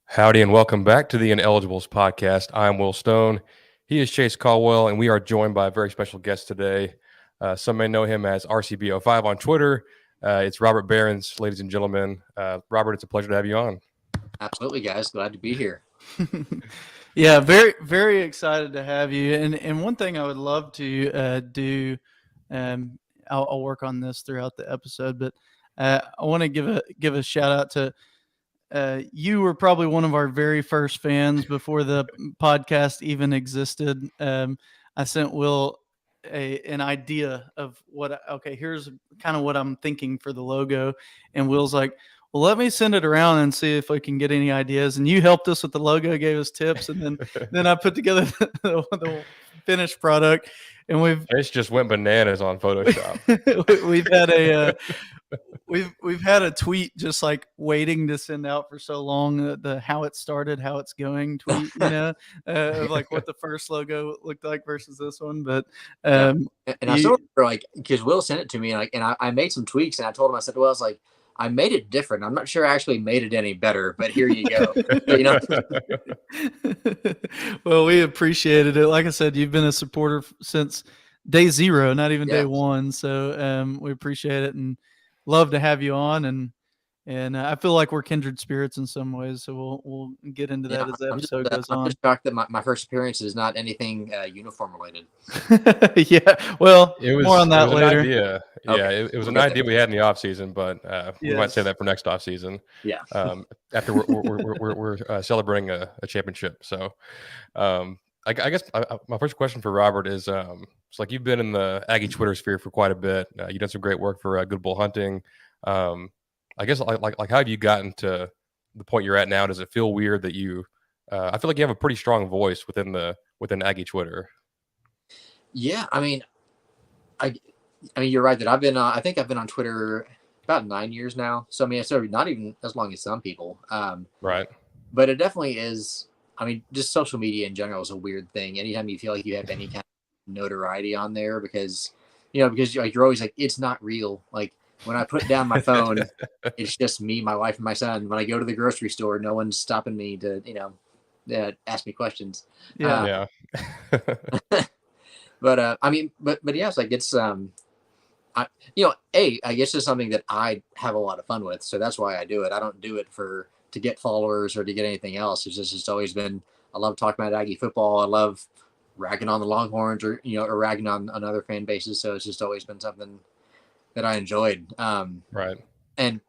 Howdy and welcome back to the Ineligibles podcast. I'm Will Stone. He is Chase Caldwell, and we are joined by a very special guest today. Some may know him as RCB05 on Twitter. It's Robert Behrens, ladies and gentlemen. Robert, it's a pleasure to have you on. Absolutely, guys. Glad to be here. Yeah, very, very excited to have you. And one thing I would love to do, I'll work on this throughout the episode, but I want to give a shout out to you. Were probably one of our very first fans before the podcast even existed. I sent Will an idea of here's kind of what I'm thinking for the logo, and Will's like, well, let me send it around and see if I can get any ideas. And you helped us with the logo, gave us tips, and then I put together the finished product. And Chase just went bananas on Photoshop. we've had a tweet just like waiting to send out for so long. The how it started, how it's going tweet, of like what the first logo looked like versus this one. But and I sort of like, because Will sent it to me, and I made some tweaks, and I told him, I said, well, I was like, I made it different. I'm not sure I actually made it any better, but here you go. Well, we appreciated it. Like I said, you've been a supporter since day zero, not even day one. So we appreciate it and love to have you on. And I feel like we're kindred spirits in some ways. So we'll get into that as the episode goes on. I'm just shocked that my first appearance is not anything uniform related. Yeah. Well, more on that later. Idea. Okay. Yeah, it was an idea we had in the off season, but we might say that for next off season. Yeah. After we're celebrating a championship. So I guess my first question for Robert is, it's like you've been in the Aggie Twitter sphere for quite a bit. You've done some great work for Good Bull Hunting. I guess like how have you gotten to the point you're at now? Does it feel weird that you? I feel like you have a pretty strong voice within Aggie Twitter. Yeah, I mean, you're right that I've been. I think I've been on Twitter about 9 years now. So I mean, it's not even as long as some people. Right. But it definitely is. I mean, just social media in general is a weird thing. Anytime you feel like you have any kind of notoriety on there, because like you're always like, it's not real. Like when I put down my phone, it's just me, my wife, and my son. When I go to the grocery store, no one's stopping me to ask me questions. Yeah. But I mean, but yeah, it's like it's I guess it's something that I have a lot of fun with, so that's why I do it. I don't do it to get followers or to get anything else. It's always been, I love talking about Aggie football. I love ragging on the Longhorns or ragging on other fan bases. So it's just always been something that I enjoyed. Right. And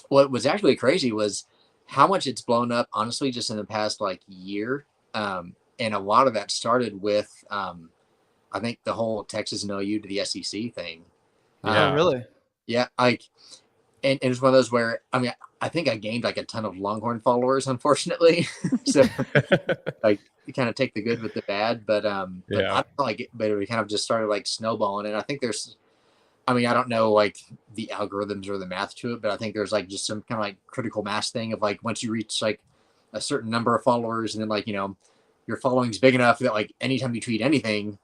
what was actually crazy was how much it's blown up, honestly, just in the past year. And a lot of that started with, I think the whole Texas and OU to the SEC thing. Yeah, really? Yeah. And it's one of those where, I mean, I think I gained a ton of Longhorn followers, unfortunately. So you kind of take the good with the bad, but I don't but it kind of just started snowballing. And I think I don't know the algorithms or the math to it, but I think there's just some kind of critical mass thing of once you reach a certain number of followers, and then your following's big enough that anytime you tweet anything,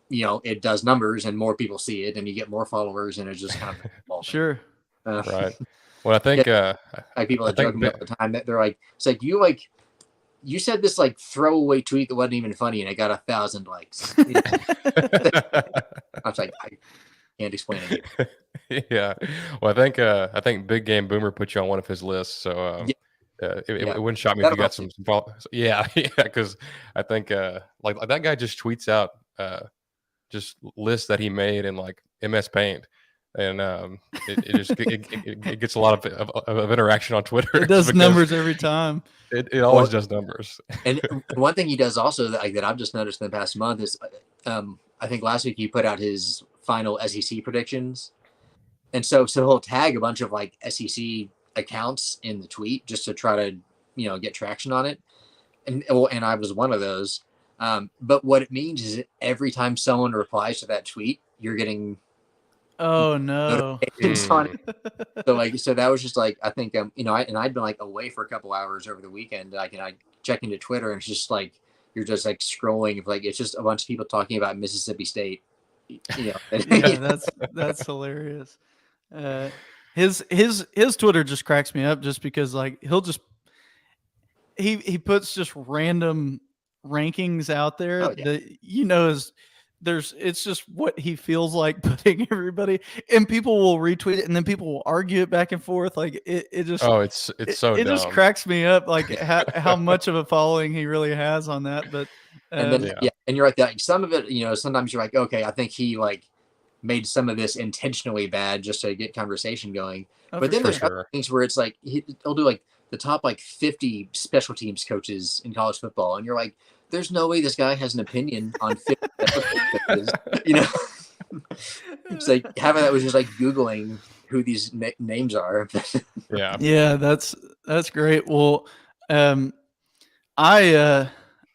it does numbers and more people see it and you get more followers, and it's just kind of sure. Right. Well, I think people are joking all the time that they're it's you said this throwaway tweet that wasn't even funny and it got 1,000 likes. I was like, I can't explain it. Yeah. Well, I think Big Game Boomer put you on one of his lists, so it wouldn't shock me if you got some followers. Yeah, because I think that guy just tweets out just lists that he made in MS Paint. And it gets a lot of interaction on Twitter. It does numbers every time. It always does numbers. And one thing he does also that I've just noticed in the past month is, I think last week he put out his final SEC predictions, and so he'll tag a bunch of SEC accounts in the tweet just to try to get traction on it. And I was one of those. But what it means is that every time someone replies to that tweet, you're getting. Oh no! So so that was just I think and I'd been away for a couple hours over the weekend. I check into Twitter and it's just you're just scrolling it's just a bunch of people talking about Mississippi State. Yeah, that's hilarious. His Twitter just cracks me up just because he puts just random rankings out there that it's just what he feels like putting everybody, and people will retweet it, and then people will argue it back and forth. Like it just it's so it dumb. just cracks me up, like how much of a following he really has on that. But and then and you're right, that some of it, sometimes you're like, okay, I think he like made some of this intentionally bad just to get conversation going. But then there's other things where it's like he'll do like the top like 50 special teams coaches in college football, and you're like, there's no way this guy has an opinion on 50 special teams coaches. It's like having that was just like Googling who these names are. Yeah, that's great. Well, I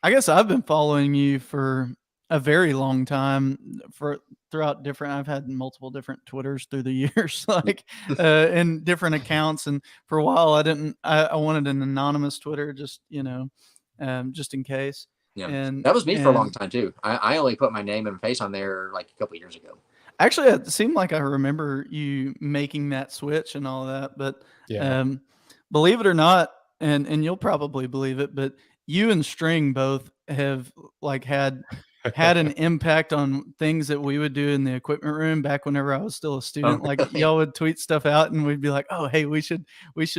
guess I've been following you for a very long time throughout different. I've had multiple different Twitters through the years, like in different accounts. And for a while, I wanted an anonymous Twitter, just just in case. Yeah, and that was me for a long time too. I only put my name and face on there like a couple of years ago. Actually, it seemed like I remember you making that switch and all that. But believe it or not, and you'll probably believe it, but you and String both have like had an impact on things that we would do in the equipment room back whenever I was still a student. Like y'all would tweet stuff out, and we'd be like, "Oh, hey, we should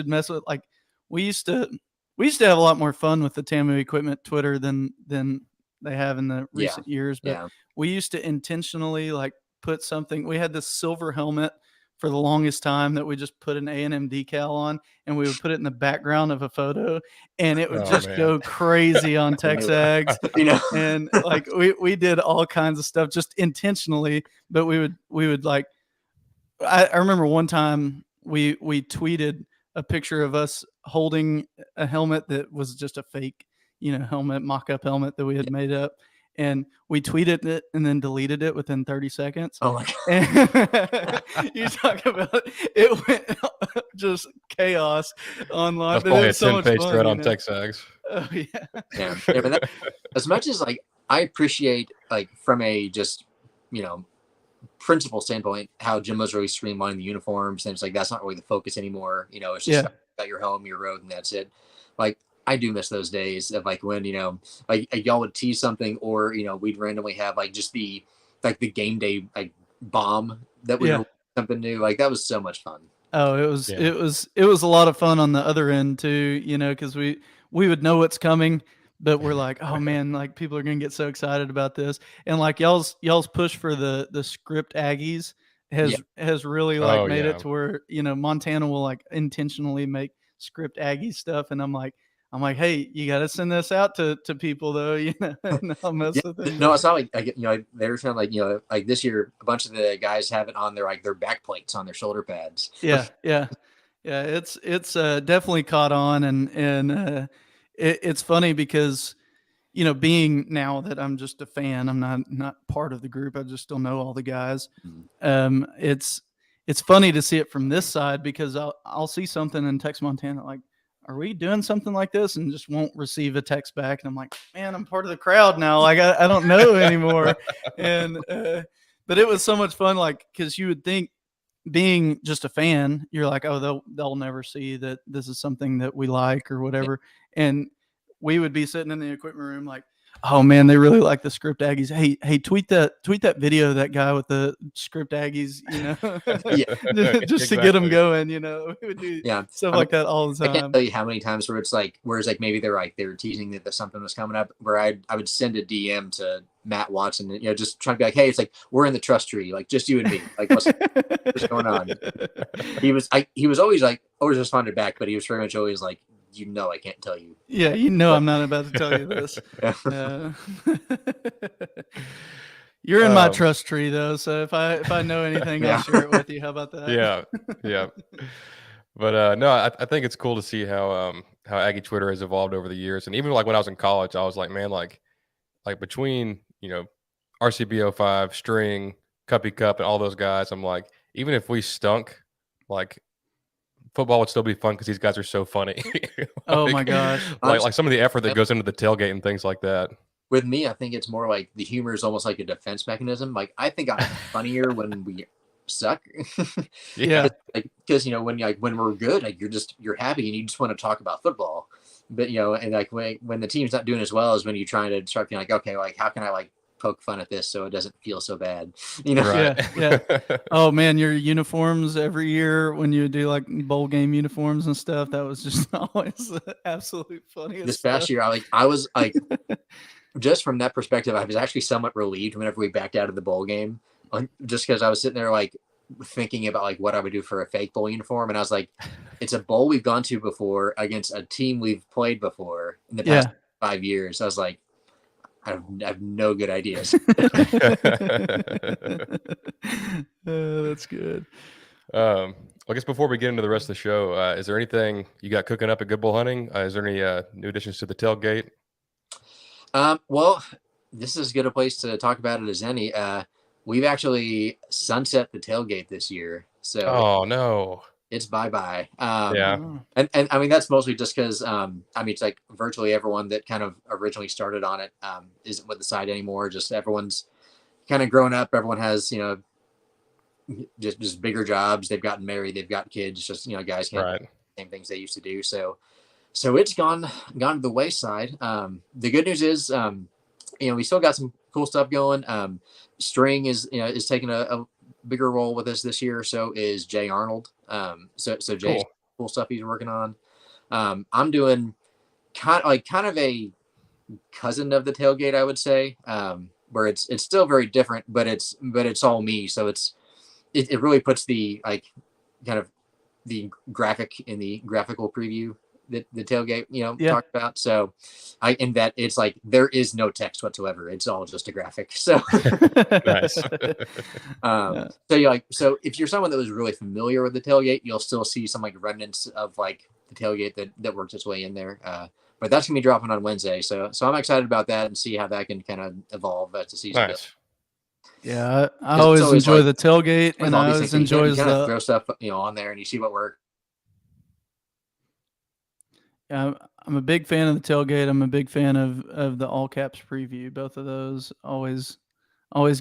mess with." Like we used to have a lot more fun with the TAMU equipment Twitter than they have in the recent years. But we used to intentionally like put something. We had this silver helmet for the longest time that we just put an A&M decal on, and we would put it in the background of a photo, and it would go crazy on TexAgs. And like we did all kinds of stuff just intentionally, but we would like, I remember one time we tweeted a picture of us holding a helmet that was just a fake, helmet, mock-up helmet that we had made up. And we tweeted it and then deleted it within 30 seconds. Oh my God. You talk about it went just chaos online. That's probably a 10-page thread on TexAgs. Oh yeah. But as much as like I appreciate like from a just principle standpoint how Jim was really streamlining the uniforms, and it's like that's not really the focus anymore. It's just got your home, your road, and that's it. Like I do miss those days of like when like y'all would tease something, or we'd randomly have like just the game day like bomb that we something new. Like that was so much fun. Oh, it was a lot of fun on the other end too, because we would know what's coming, but we're like, oh man, like people are gonna get so excited about this, and like y'all's push for the script Aggies has really like made it to where Montana will like intentionally make script Aggie stuff, and I'm like, hey, you got to send this out to people though, and I'll mess with them. No, I saw like they were trying like like this year a bunch of the guys have it on their back plates on their shoulder pads. Yeah. It's definitely caught on, and it's funny because being now that I'm just a fan, I'm not part of the group. I just still know all the guys. Mm-hmm. It's funny to see it from this side because I'll see something in Tex Montana like, are we doing something like this? And just won't receive a text back. And I'm like, man, I'm part of the crowd now. Like, I don't know anymore. And, but it was so much fun. Like, cause you would think being just a fan, you're like, oh, they'll never see that this is something that we like or whatever. And we would be sitting in the equipment room like, oh man, they really like the script Aggies. Hey, tweet that video of that guy with the script Aggies, just to get them going. We would do stuff like that all the time. I can't tell you how many times where it's like, maybe they were teasing that something was coming up, where I would send a DM to Matt Watson, just trying to be like, hey, it's like we're in the trust tree, like just you and me, like what's going on? He was always responded back, but he was very much always like, I can't tell you. Yeah, I'm not about to tell you this. You're in my trust tree though, so if I know anything, I'll share it with you. How about that? Yeah. But no, I think it's cool to see how Aggie Twitter has evolved over the years, and even like when I was in college, I was like, man, like between RCB05, String, Cuppy Cup, and all those guys, I'm like, even if we stunk, like football would still be fun because these guys are so funny. Oh my gosh! Like some of the effort that goes into the tailgate and things like that. With me, I think it's more like the humor is almost like a defense mechanism. Like I think I'm funnier when we suck. Yeah, because when we're good, like you're happy and you just want to talk about football. but and like when the team's not doing as well is when you're trying to start being like, okay, like how can I like poke fun at this so it doesn't feel so bad, Right. Yeah. Oh man, your uniforms every year when you do like bowl game uniforms and stuff, that was just always the absolute funniest this past stuff. year. I was like just from that perspective, I was actually somewhat relieved whenever we backed out of the bowl game, just because I was sitting there like thinking about like what I would do for a fake bowl uniform, and I was like, it's a bowl we've gone to before against a team we've played before in the past 5 years. I was like, I have no good ideas. That's good. I guess before we get into the rest of the show, is there anything you got cooking up at Good Bull Hunting? Is there any new additions to the tailgate? Well, this is as good a place to talk about it as any. We've actually sunset the tailgate this year, so no, it's bye-bye. Yeah. And I mean that's mostly just because I mean it's like virtually everyone that kind of originally started on it isn't with the site anymore. Just everyone's kind of grown up. Everyone has just bigger jobs. They've gotten married. They've got kids. Just guys can't do the same things they used to do. So it's gone to the wayside. The good news is we still got some cool stuff going. String is taking a bigger role with us this year. So is Jay Arnold. So Jay's cool stuff he's working on. I'm doing kind of a cousin of the tailgate, I would say, where it's still very different, but it's all me. So it really puts the kind of the graphic in the graphical preview the tailgate talked about. So in that it's like there is no text whatsoever, it's all just a graphic. So Nice. So if you're someone that was really familiar with the tailgate, you'll still see some like remnants of like the tailgate that works its way in there, but that's gonna be dropping on Wednesday, so I'm excited about that and see how that can kind of evolve as the season goes. Yeah, I always enjoy the tailgate, and I always enjoy the throw stuff on there and you see what works. Yeah, I'm a big fan of the tailgate. I'm a big fan of the all caps preview. Both of those always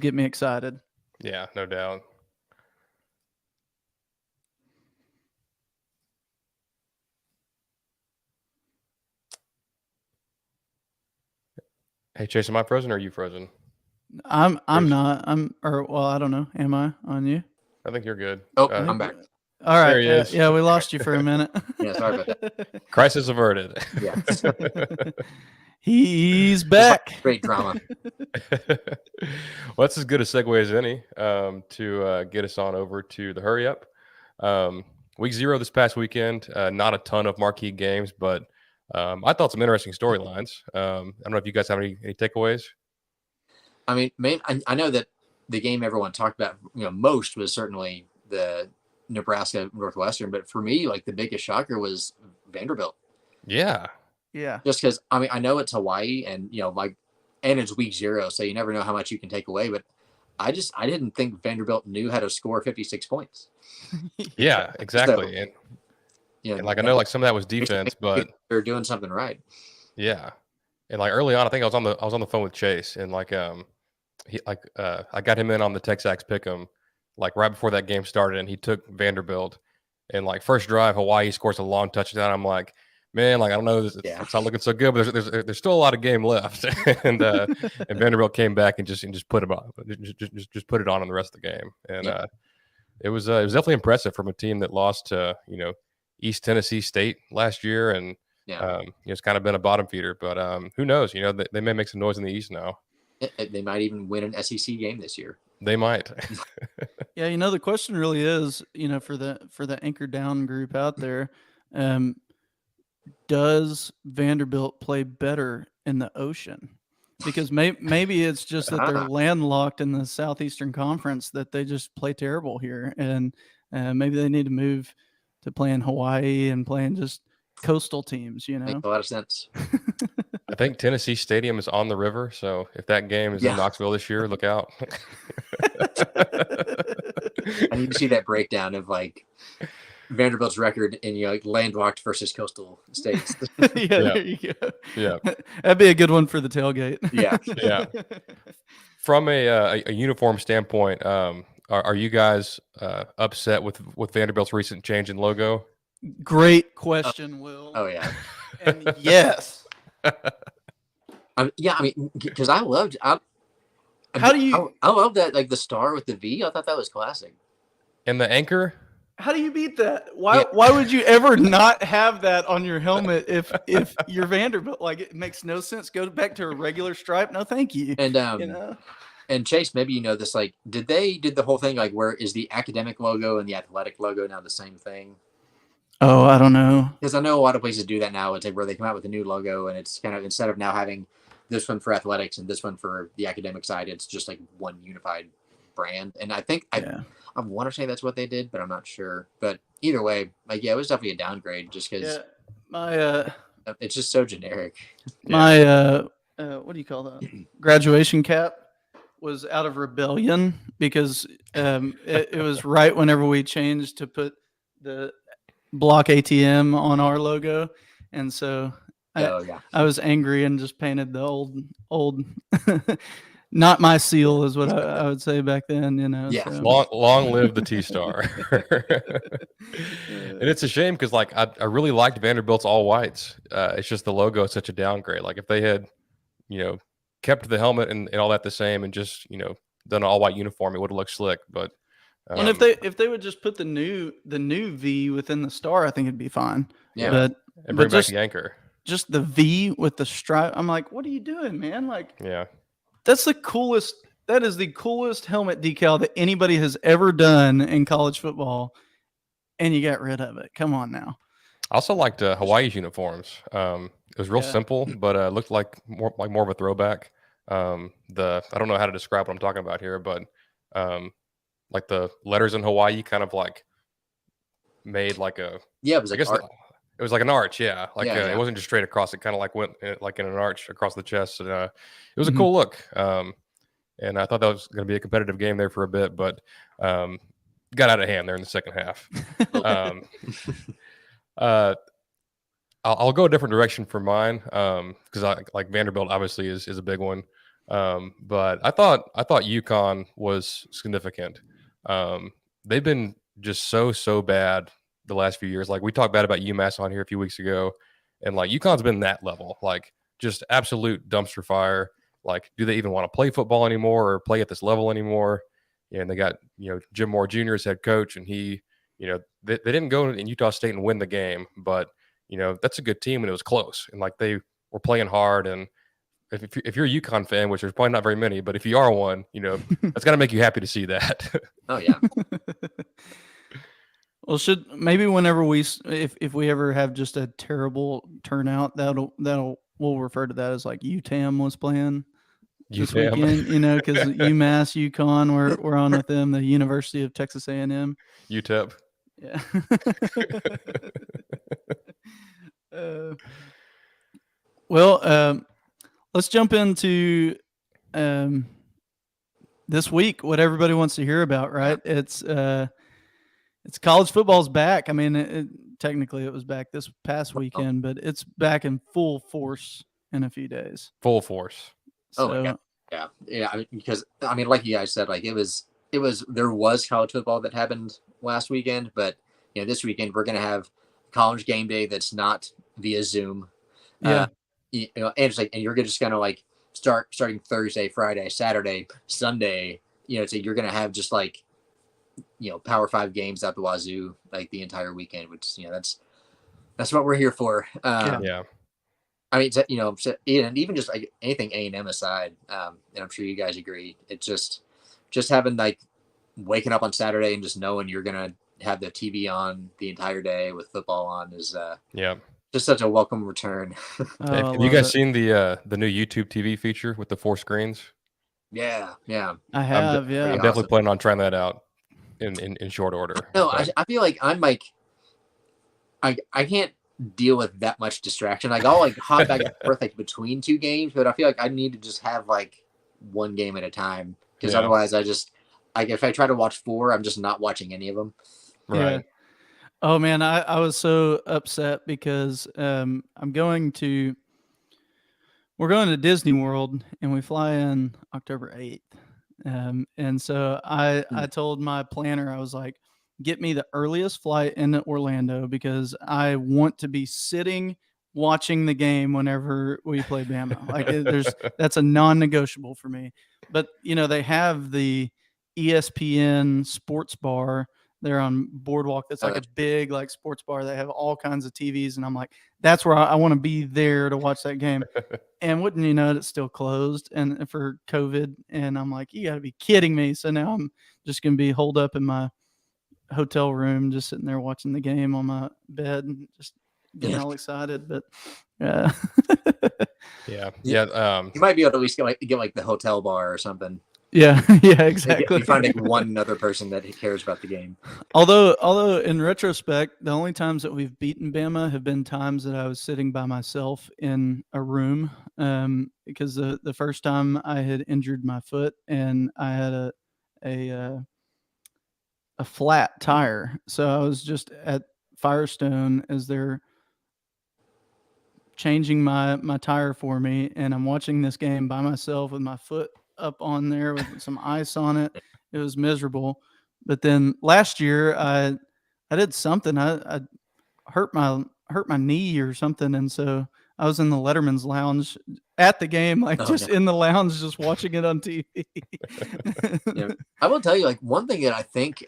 get me excited. Yeah, no doubt. Hey Chase, am I frozen or are you frozen? I'm not. I don't know. Am I on you? I think you're good. Oh, I'm back. All right. Yeah, we lost you for a minute. Yeah, sorry about that. Crisis averted. Yeah. He's back. Great drama. Well, that's as good a segue as any to get us on over to the hurry up. Week 0 this past weekend. Not a ton of marquee games, but I thought some interesting storylines. I don't know if you guys have any takeaways. I mean, I know that the game everyone talked about, most was certainly the Nebraska Northwestern, but for me, like the biggest shocker was Vanderbilt. Yeah. Just because I know it's Hawaii, and and it's week 0, so you never know how much you can take away. But I didn't think Vanderbilt knew how to score 56 points. Yeah, exactly. So, and I know some of that was defense, but they're doing something right. Yeah, and early on, I think I was on the phone with Chase, and I got him in on the Texas Pick'em right before that game started, and he took Vanderbilt, and first drive Hawaii scores a long touchdown. I'm like, man, I don't know, it's not looking so good, but there's still a lot of game left, and Vanderbilt came back and just put it on, just put it on in the rest of the game, and it was definitely impressive from a team that lost to East Tennessee State last year, and it's kind of been a bottom feeder, but who knows? They may make some noise in the East now. They might even win an SEC game this year. They might. Yeah, the question really is, for the anchor down group out there, does Vanderbilt play better in the ocean? Because maybe it's just that they're landlocked in the Southeastern Conference, that they just play terrible here, and maybe they need to move to playing Hawaii and playing just coastal teams. Makes a lot of sense. I think Tennessee Stadium is on the river, so if that game is in Knoxville this year, look out. I need to see that breakdown of Vanderbilt's record in landlocked versus coastal states. There you go. Yeah, that'd be a good one for the tailgate. Yeah. From a uniform standpoint, are you guys upset with Vanderbilt's recent change in logo? Great question, Will. Oh yeah. And yes. Yeah, I mean, because I love that, like the star with the V. I thought that was classic. And the anchor. How do you beat that? Why would you ever not have that on your helmet if you're Vanderbilt? Like, it makes no sense. Go back to a regular stripe. No, thank you. And you know. And Chase, maybe you know this. Like, did the whole thing, like, where is the academic logo and the athletic logo now the same thing? Oh, I don't know. Because I know a lot of places do that now. It's like where they come out with a new logo, and it's kind of, instead of now having this one for athletics and this one for the academic side, it's just like one unified brand. And I think I want to say that's what they did, but I'm not sure. But either way, like, yeah, it was definitely a downgrade just because it's just so generic. My what do you call that? Graduation cap was out of rebellion because it was right whenever we changed to put the block ATM on our logo, and so I was angry and just painted the old not my seal is what I would say back then, you know. Yeah. So. Long live the T-Star. And it's a shame because, like, I really liked Vanderbilt's all whites. It's just the logo is such a downgrade. Like, if they had, you know, kept the helmet and all that the same and just, you know, done an all white uniform, it would have looked slick. But and if they would just put the new V within the star, I think it'd be fine. Yeah. And bring back the anchor. Just the V with the stripe. I'm like, what are you doing, man? Like, yeah. That's the coolest. That is the coolest helmet decal that anybody has ever done in college football, and you got rid of it. Come on now. I also liked Hawaii's uniforms. It was real simple, but looked like more of a throwback. I don't know how to describe what I'm talking about here, but like the letters in Hawaii kind of like made like a it was like it was like an arch, like it wasn't just straight across. It kind of like went like in an arch across the chest. And, it was a cool look, and I thought that was going to be a competitive game there for a bit, but got out of hand there in the second half. I'll go a different direction for mine because I like Vanderbilt obviously is a big one, but I thought UConn was significant. They've been just so bad the last few years. Like, we talked bad about UMass on here a few weeks ago, and like UConn's been that level, like just absolute dumpster fire. Like, do they even want to play football anymore or play at this level anymore? And they got, you know, Jim Moore Jr. as head coach, and he, you know, they didn't go in Utah State and win the game, but you know, that's a good team and it was close, and like they were playing hard. And if you're a UConn fan, which there's probably not very many, but if you are one, you know, that's got to make you happy to see that. Oh yeah. Well, maybe whenever if we ever have just a terrible turnout, we'll refer to that as like UTAM was playing this weekend, you know, because UMass, UConn, we're on with them, the University of Texas A&M. UTEP. Yeah. Let's jump into this week, what everybody wants to hear about, right? It's college football's back. I mean, technically it was back this past weekend, but it's back in full force in a few days. Full force. So, oh my God. Yeah. I mean, because I mean, like you guys said, like there was college football that happened last weekend, but you know, this weekend we're gonna have college game day that's not via Zoom. Yeah. You know, and it's like, and you're just gonna like starting Thursday, Friday, Saturday, Sunday. You know, so you're gonna have just like, you know, Power 5 games out the wazoo like the entire weekend, which, you know, that's what we're here for. Yeah. I mean, you know, and even just like anything A&M aside, and I'm sure you guys agree, it's just having like waking up on Saturday and just knowing you're gonna have the TV on the entire day with football on is just such a welcome return. Have you guys seen the new YouTube TV feature with the 4 screens? Yeah. I have. I'm definitely planning on trying that out in short order. No, I feel like I'm like I can't deal with that much distraction. Like, I'll like hop back and forth like between 2 games, but I feel like I need to just have like one game at a time, because otherwise I just like, if I try to watch 4, I'm just not watching any of them. Right. Yeah. Oh man, I was so upset because we're going to Disney World and we fly in October 8th. And so I told my planner, I was like, get me the earliest flight in Orlando because I want to be sitting watching the game whenever we play Bama. Like that's a non-negotiable for me. But they have the ESPN sports bar there on Boardwalk. That's like a big like sports bar. They have all kinds of TVs, and I'm like, that's where I want to be there to watch that game. And wouldn't you know it, it's still closed and for COVID. And I'm like, you got to be kidding me. So now I'm just gonna be holed up in my hotel room, just sitting there watching the game on my bed and just getting all excited. But yeah. You might be able to at least get like the hotel bar or something. Yeah, exactly. You find like one other person that cares about the game. Although in retrospect, the only times that we've beaten Bama have been times that I was sitting by myself in a room, because the first time I had injured my foot and I had a flat tire, so I was just at Firestone as they're changing my tire for me, and I'm watching this game by myself with my foot up on there with some ice on it. It was miserable. But then last year I did something. I hurt my knee or something, and so I was in the Letterman's lounge at the game, in the lounge, just watching it on TV. Yeah. I will tell you, like, one thing that I think,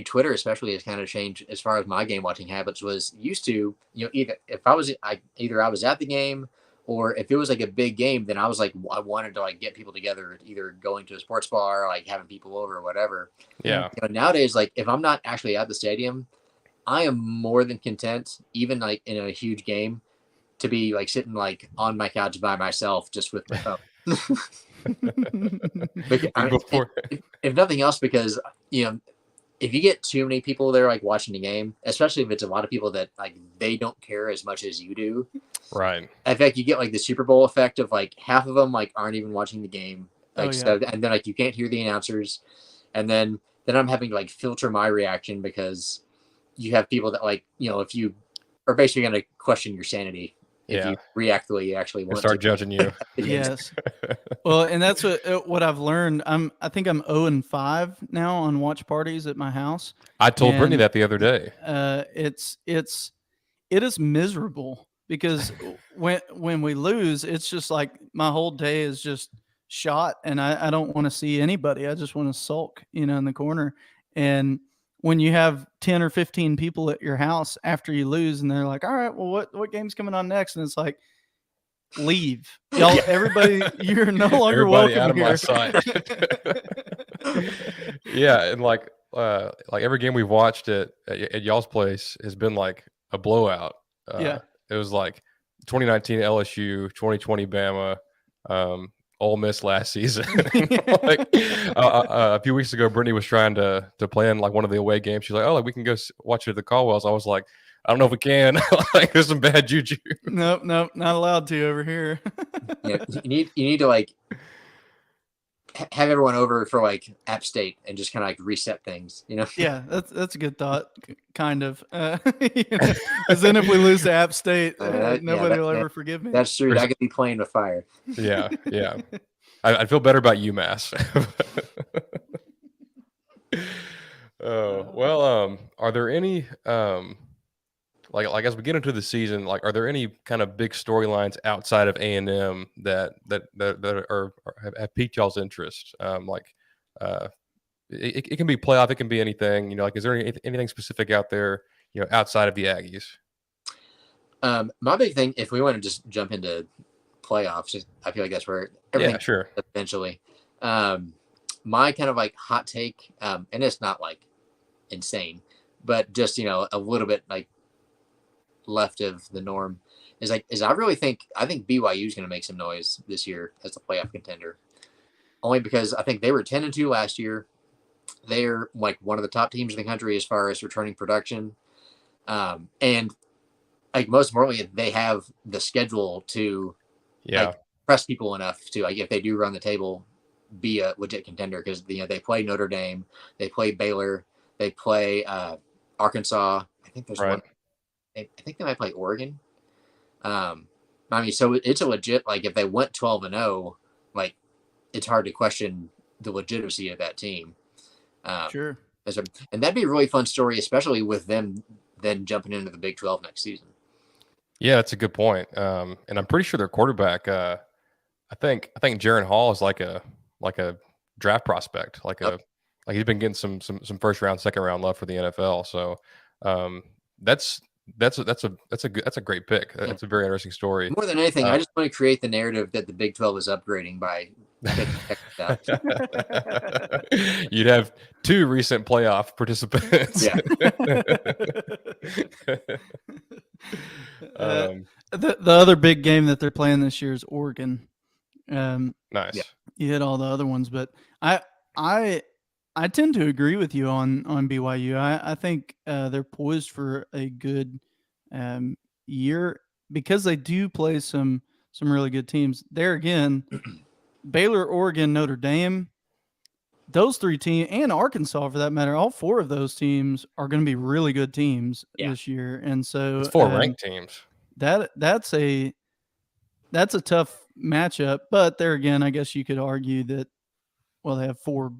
Twitter especially has kind of changed as far as my game watching habits. Was used to, either I was at the game, or if it was like a big game, then I was like, I wanted to like get people together, either going to a sports bar, or like having people over or whatever. Yeah. Nowadays, like if I'm not actually at the stadium, I am more than content, even like in a huge game, to be like sitting like on my couch by myself, just with my phone. If nothing else, because if you get too many people there like watching the game, especially if it's a lot of people that like they don't care as much as you do, right? In fact, you get like the Super Bowl effect of like half of them like aren't even watching the game, so, and then like you can't hear the announcers, and then I'm having to like filter my reaction because you have people that like if you are basically going to question your sanity if you react the way you actually want start judging you. Yes. Well, and that's what I've learned. I think I'm 0-5 now on watch parties at my house. I told Brittany that the other day. It is miserable because when we lose, it's just like my whole day is just shot, and I don't want to see anybody. I just want to sulk, in the corner. And when you have 10 or 15 people at your house after you lose, and they're like, all right, well, what game's coming on next? And it's like, leave. Y'all, everybody, you're no longer welcome out of here. my sight. Yeah, and like every game we've watched at y'all's place has been like a blowout. It was like 2019 LSU, 2020 Bama, Ole Miss last season. A few weeks ago, Brittany was trying to plan like one of the away games. She's like, "Oh, like we can go watch it at the Caldwells." I was like, "I don't know if we can." Like, there's some bad juju. Nope, not allowed to over here. You need to like have everyone over for like App State and just kind of like reset things. Yeah, that's a good thought. Kind of. Because then if we lose to App State, nobody will ever forgive me. That's true. I could be playing with fire. Yeah. I feel better about UMass. Are there any like as we get into the season, like are there any kind of big storylines outside of A&M that have piqued y'all's interest? It can be playoff, it can be anything. Like is there anything specific out there, outside of the Aggies? My big thing, if we want to just jump into playoffs, I feel like that's where everything eventually. My kind of like hot take, and it's not like insane, but just a little bit like left of the norm, is I think BYU is going to make some noise this year as a playoff contender, only because I think they were 10-2 last year. They're like one of the top teams in the country as far as returning production, and like most importantly, they have the schedule to press people enough to, like, if they do run the table, be a legit contender, because they play Notre Dame, they play Baylor, they play Arkansas. I think there's one. I think they might play Oregon. So it's a legit, like, if they went 12-0, like, it's hard to question the legitimacy of that team. Sure. And that'd be a really fun story, especially with them then jumping into the Big 12 next season. Yeah, that's a good point. And I'm pretty sure their quarterback, I think Jaron Hall is like a draft prospect, like he's been getting some first round, second round love for the NFL. So um, that's that's a great pick. That's a very interesting story. More than anything, I just want to create the narrative that the Big 12 is upgrading by picking Texas up. You'd have 2 recent playoff participants. Yeah. The other big game that they're playing this year is Oregon. Nice. Yeah. You hit all the other ones, but I tend to agree with you on BYU. I think they're poised for a good year because they do play some really good teams. There again, Baylor, Oregon, Notre Dame, those 3 teams, and Arkansas for that matter, all 4 of those teams are going to be really good teams this year. And so it's 4 ranked teams. That's a tough matchup, but there again, I guess you could argue that, well, they have 4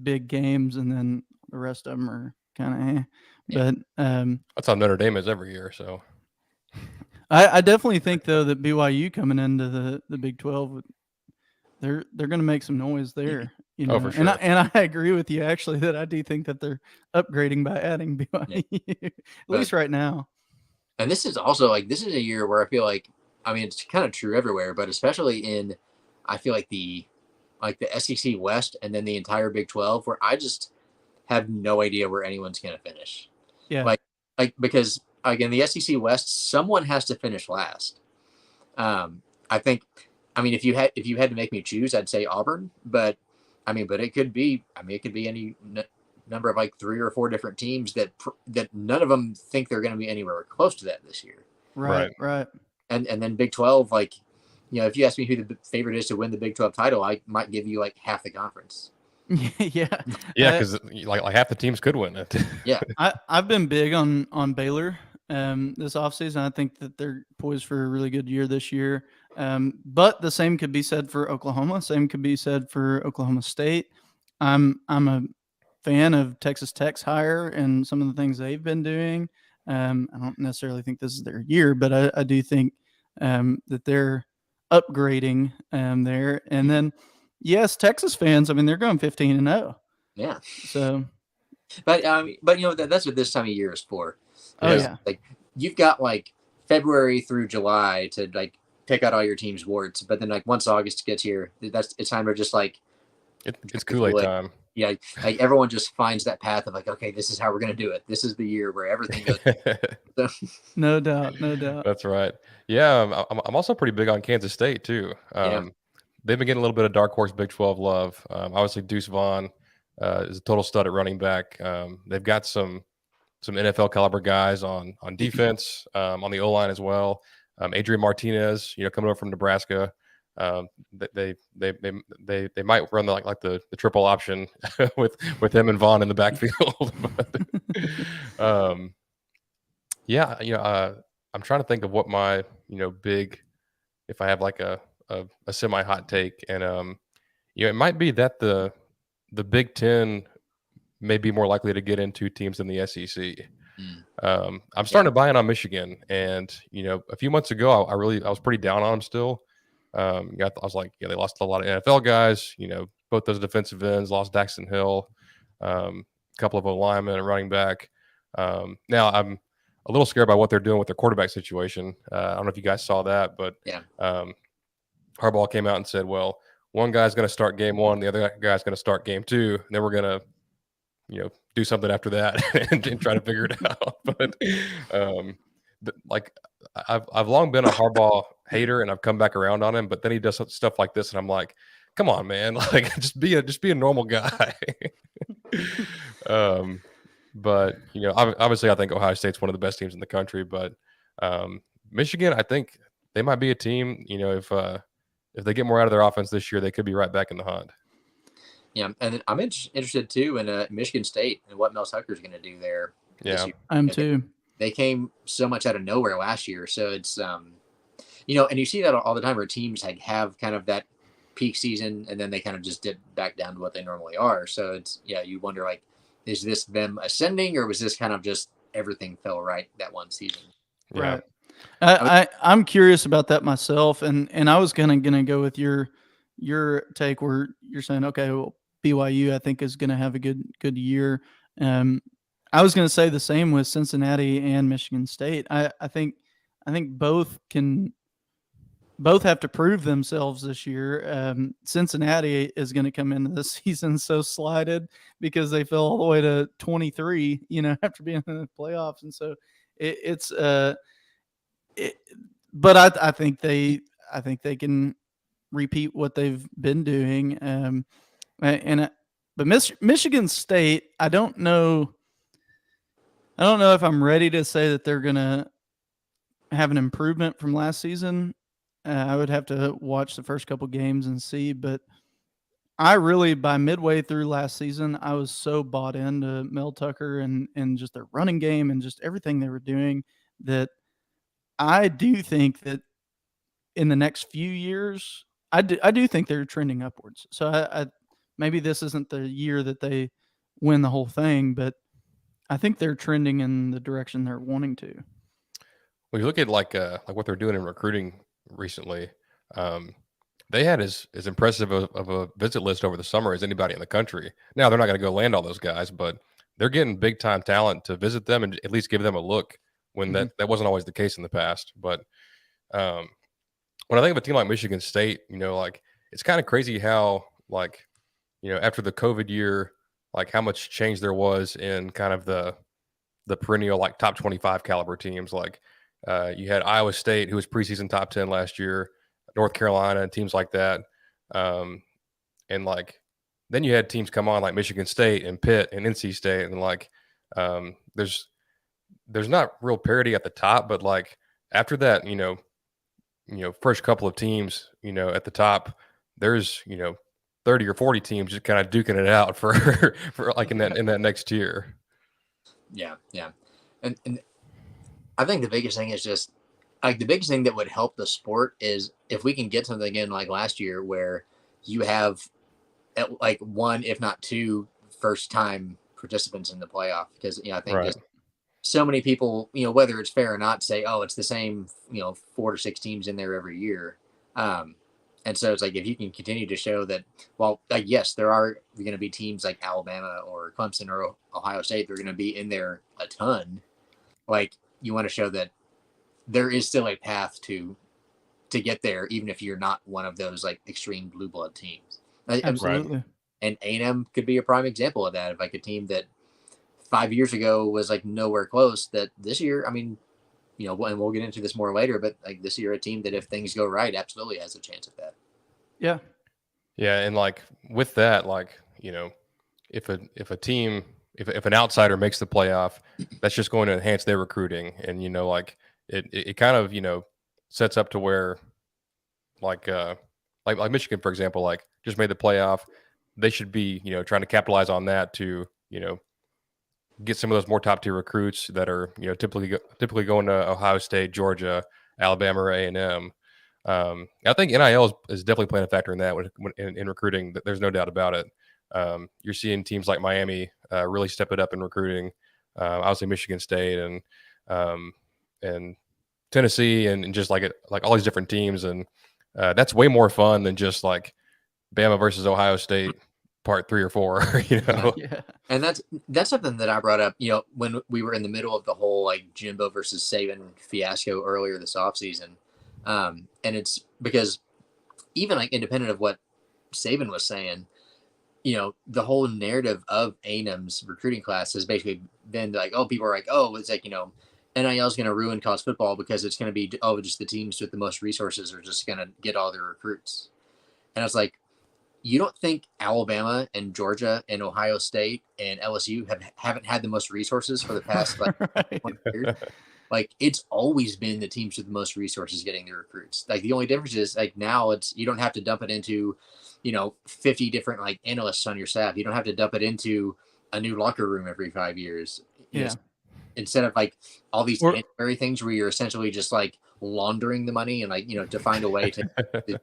big games and then the rest of them are kind of but that's how Notre Dame is every year. So I definitely think though that BYU coming into the Big 12, they're going to make some noise there, you know. For sure. And I agree with you actually that I do think that they're upgrading by adding BYU at least right now. And this is also this is a year where I feel like, I mean, it's kind of true everywhere, but especially in, I feel like the SEC West and then the entire Big 12, where I just have no idea where anyone's going to finish. Yeah. Because again, the SEC West, someone has to finish last. I think, I mean, if you had to make me choose, I'd say Auburn, but it could be any number of 3 or 4 different teams that none of them think they're going to be anywhere close to that this year. Right. And then Big 12, if you ask me who the favorite is to win the Big 12 title, I might give you half the conference. Yeah, because like half the teams could win it. Yeah, I've been big on Baylor this offseason. I think that they're poised for a really good year this year. But the same could be said for Oklahoma. Same could be said for Oklahoma State. I'm a fan of Texas Tech's hire and some of the things they've been doing. I don't necessarily think this is their year, but I do think that they're upgrading there. And then, yes, Texas fans, I mean, they're going 15-0. Yeah. So, but that's what this time of year is for. Oh yeah. You've got February through July to pick out all your team's warts, but then once August gets here, it's time to just it's Kool-Aid time. Yeah, everyone just finds that path of okay, this is how we're gonna do it. This is the year where everything goes. No doubt. That's right. Yeah, I'm also pretty big on Kansas State too. They've been getting a little bit of dark horse Big 12 love. Obviously, Deuce Vaughn is a total stud at running back. They've got some NFL caliber guys on defense, on the O-line as well. Adrian Martinez, coming over from Nebraska. They might run the triple option with him and Vaughn in the backfield. I'm trying to think of what my big, if I have a semi hot take, and it might be that the Big Ten may be more likely to get into teams than the SEC. I'm starting to buy in on Michigan, and a few months ago I was pretty down on them still. I was like, they lost a lot of NFL guys. Both those defensive ends lost. Daxton Hill, a couple of linemen, and running back. Now I'm a little scared by what they're doing with their quarterback situation. I don't know if you guys saw that, but Harbaugh came out and said, well, one guy's going to start game 1, the other guy's going to start game 2, and then we're going to do something after that and try to figure it out. But I've long been a Harbaugh hater, and I've come back around on him. But then he does stuff like this, and I'm like, come on, man! Just be a normal guy. But obviously, I think Ohio State's one of the best teams in the country. But Michigan, I think they might be a team. If they get more out of their offense this year, they could be right back in the hunt. Yeah, and I'm interested too in Michigan State and what Mel Tucker's going to do there. Yeah, I'm too. They came so much out of nowhere last year, so it's and you see that all the time where teams have kind of that peak season and then they kind of just dip back down to what they normally are. So it's you wonder is this them ascending, or was this kind of just everything fell right that one season? Right. I'm curious about that myself, and I was gonna go with your take where you're saying, okay, well, BYU I think is gonna have a good year. I was gonna say the same with Cincinnati and Michigan State. I think both have to prove themselves this year. Cincinnati is going to come into the season so slighted because they fell all the way to 23, after being in the playoffs, and so it's but I think they can repeat what they've been doing. But Michigan State, I don't know if I'm ready to say that they're going to have an improvement from last season. I would have to watch the first couple games and see, but I really, by midway through last season, I was so bought into Mel Tucker and just their running game and just everything they were doing that I do think that in the next few years, I do think they're trending upwards. So I maybe this isn't the year that they win the whole thing, but I think they're trending in the direction they're wanting to. Well, you look at like what they're doing in recruiting recently. They had as impressive of a visit list over the summer as anybody in the country. Now they're not going to go land all those guys, but they're getting big time talent to visit them and at least give them a look when that wasn't always the case in the past. But when I think of a team like Michigan State, like it's kind of crazy how after the COVID year, like how much change there was in kind of the perennial like top 25 caliber teams. Like you had Iowa State, who was preseason top 10 last year, North Carolina, and teams like that. And like then you had teams come on like Michigan State and Pitt and NC State, and like there's not real parity at the top, but like after that, first couple of teams, at the top, there's 30 or 40 teams just kind of duking it out for like in that next tier. Yeah, and I think the biggest thing is just like the biggest thing that would help the sport is if we can get something again like last year where you have like one, if not two, first time participants in the playoff, because I think just so many people, whether it's fair or not, say, oh, it's the same, 4 to 6 teams in there every year. And so it's like if you can continue to show that, well, like, yes, there are going to be teams like Alabama or Clemson or Ohio State, they're going to be in there a ton. Like you want to show that there is still a path to get there, even if you're not one of those like extreme blue blood teams. Absolutely. And A&M could be a prime example of that. Of like a team that 5 years ago was like nowhere close, that this year, I mean, and we'll get into this more later, but like this year, a team that if things go right, absolutely has a chance at that. Yeah. Yeah. And like with that, like, if an outsider makes the playoff, that's just going to enhance their recruiting. And, like it kind of, sets up to where like Michigan, for example, like just made the playoff. They should be, trying to capitalize on that to, get some of those more top tier recruits that are, typically going to Ohio State, Georgia, Alabama, or A&M. I think NIL is definitely playing a factor in that in recruiting. There's no doubt about it. You're seeing teams like Miami really step it up in recruiting. Obviously Michigan State and Tennessee and just like all these different teams, and that's way more fun than just like Bama versus Ohio State part 3 or 4. Yeah. And that's something that I brought up, when we were in the middle of the whole like Jimbo versus Saban fiasco earlier this offseason. And it's because even like independent of what Saban was saying, the whole narrative of A&M's recruiting class has basically been like, oh, people are like, oh, it's like, NIL is going to ruin college football because it's going to be, just the teams with the most resources are just going to get all their recruits. And I was like, you don't think Alabama and Georgia and Ohio State and LSU haven't had the most resources for the past like 20 years? Like it's always been the teams with the most resources getting the recruits. Like the only difference is like now you don't have to dump it into, 50 different like analysts on your staff. You don't have to dump it into a new locker room every 5 years. Yeah. Instead of like all these ancillary things where you're essentially just like laundering the money and like, to find a way to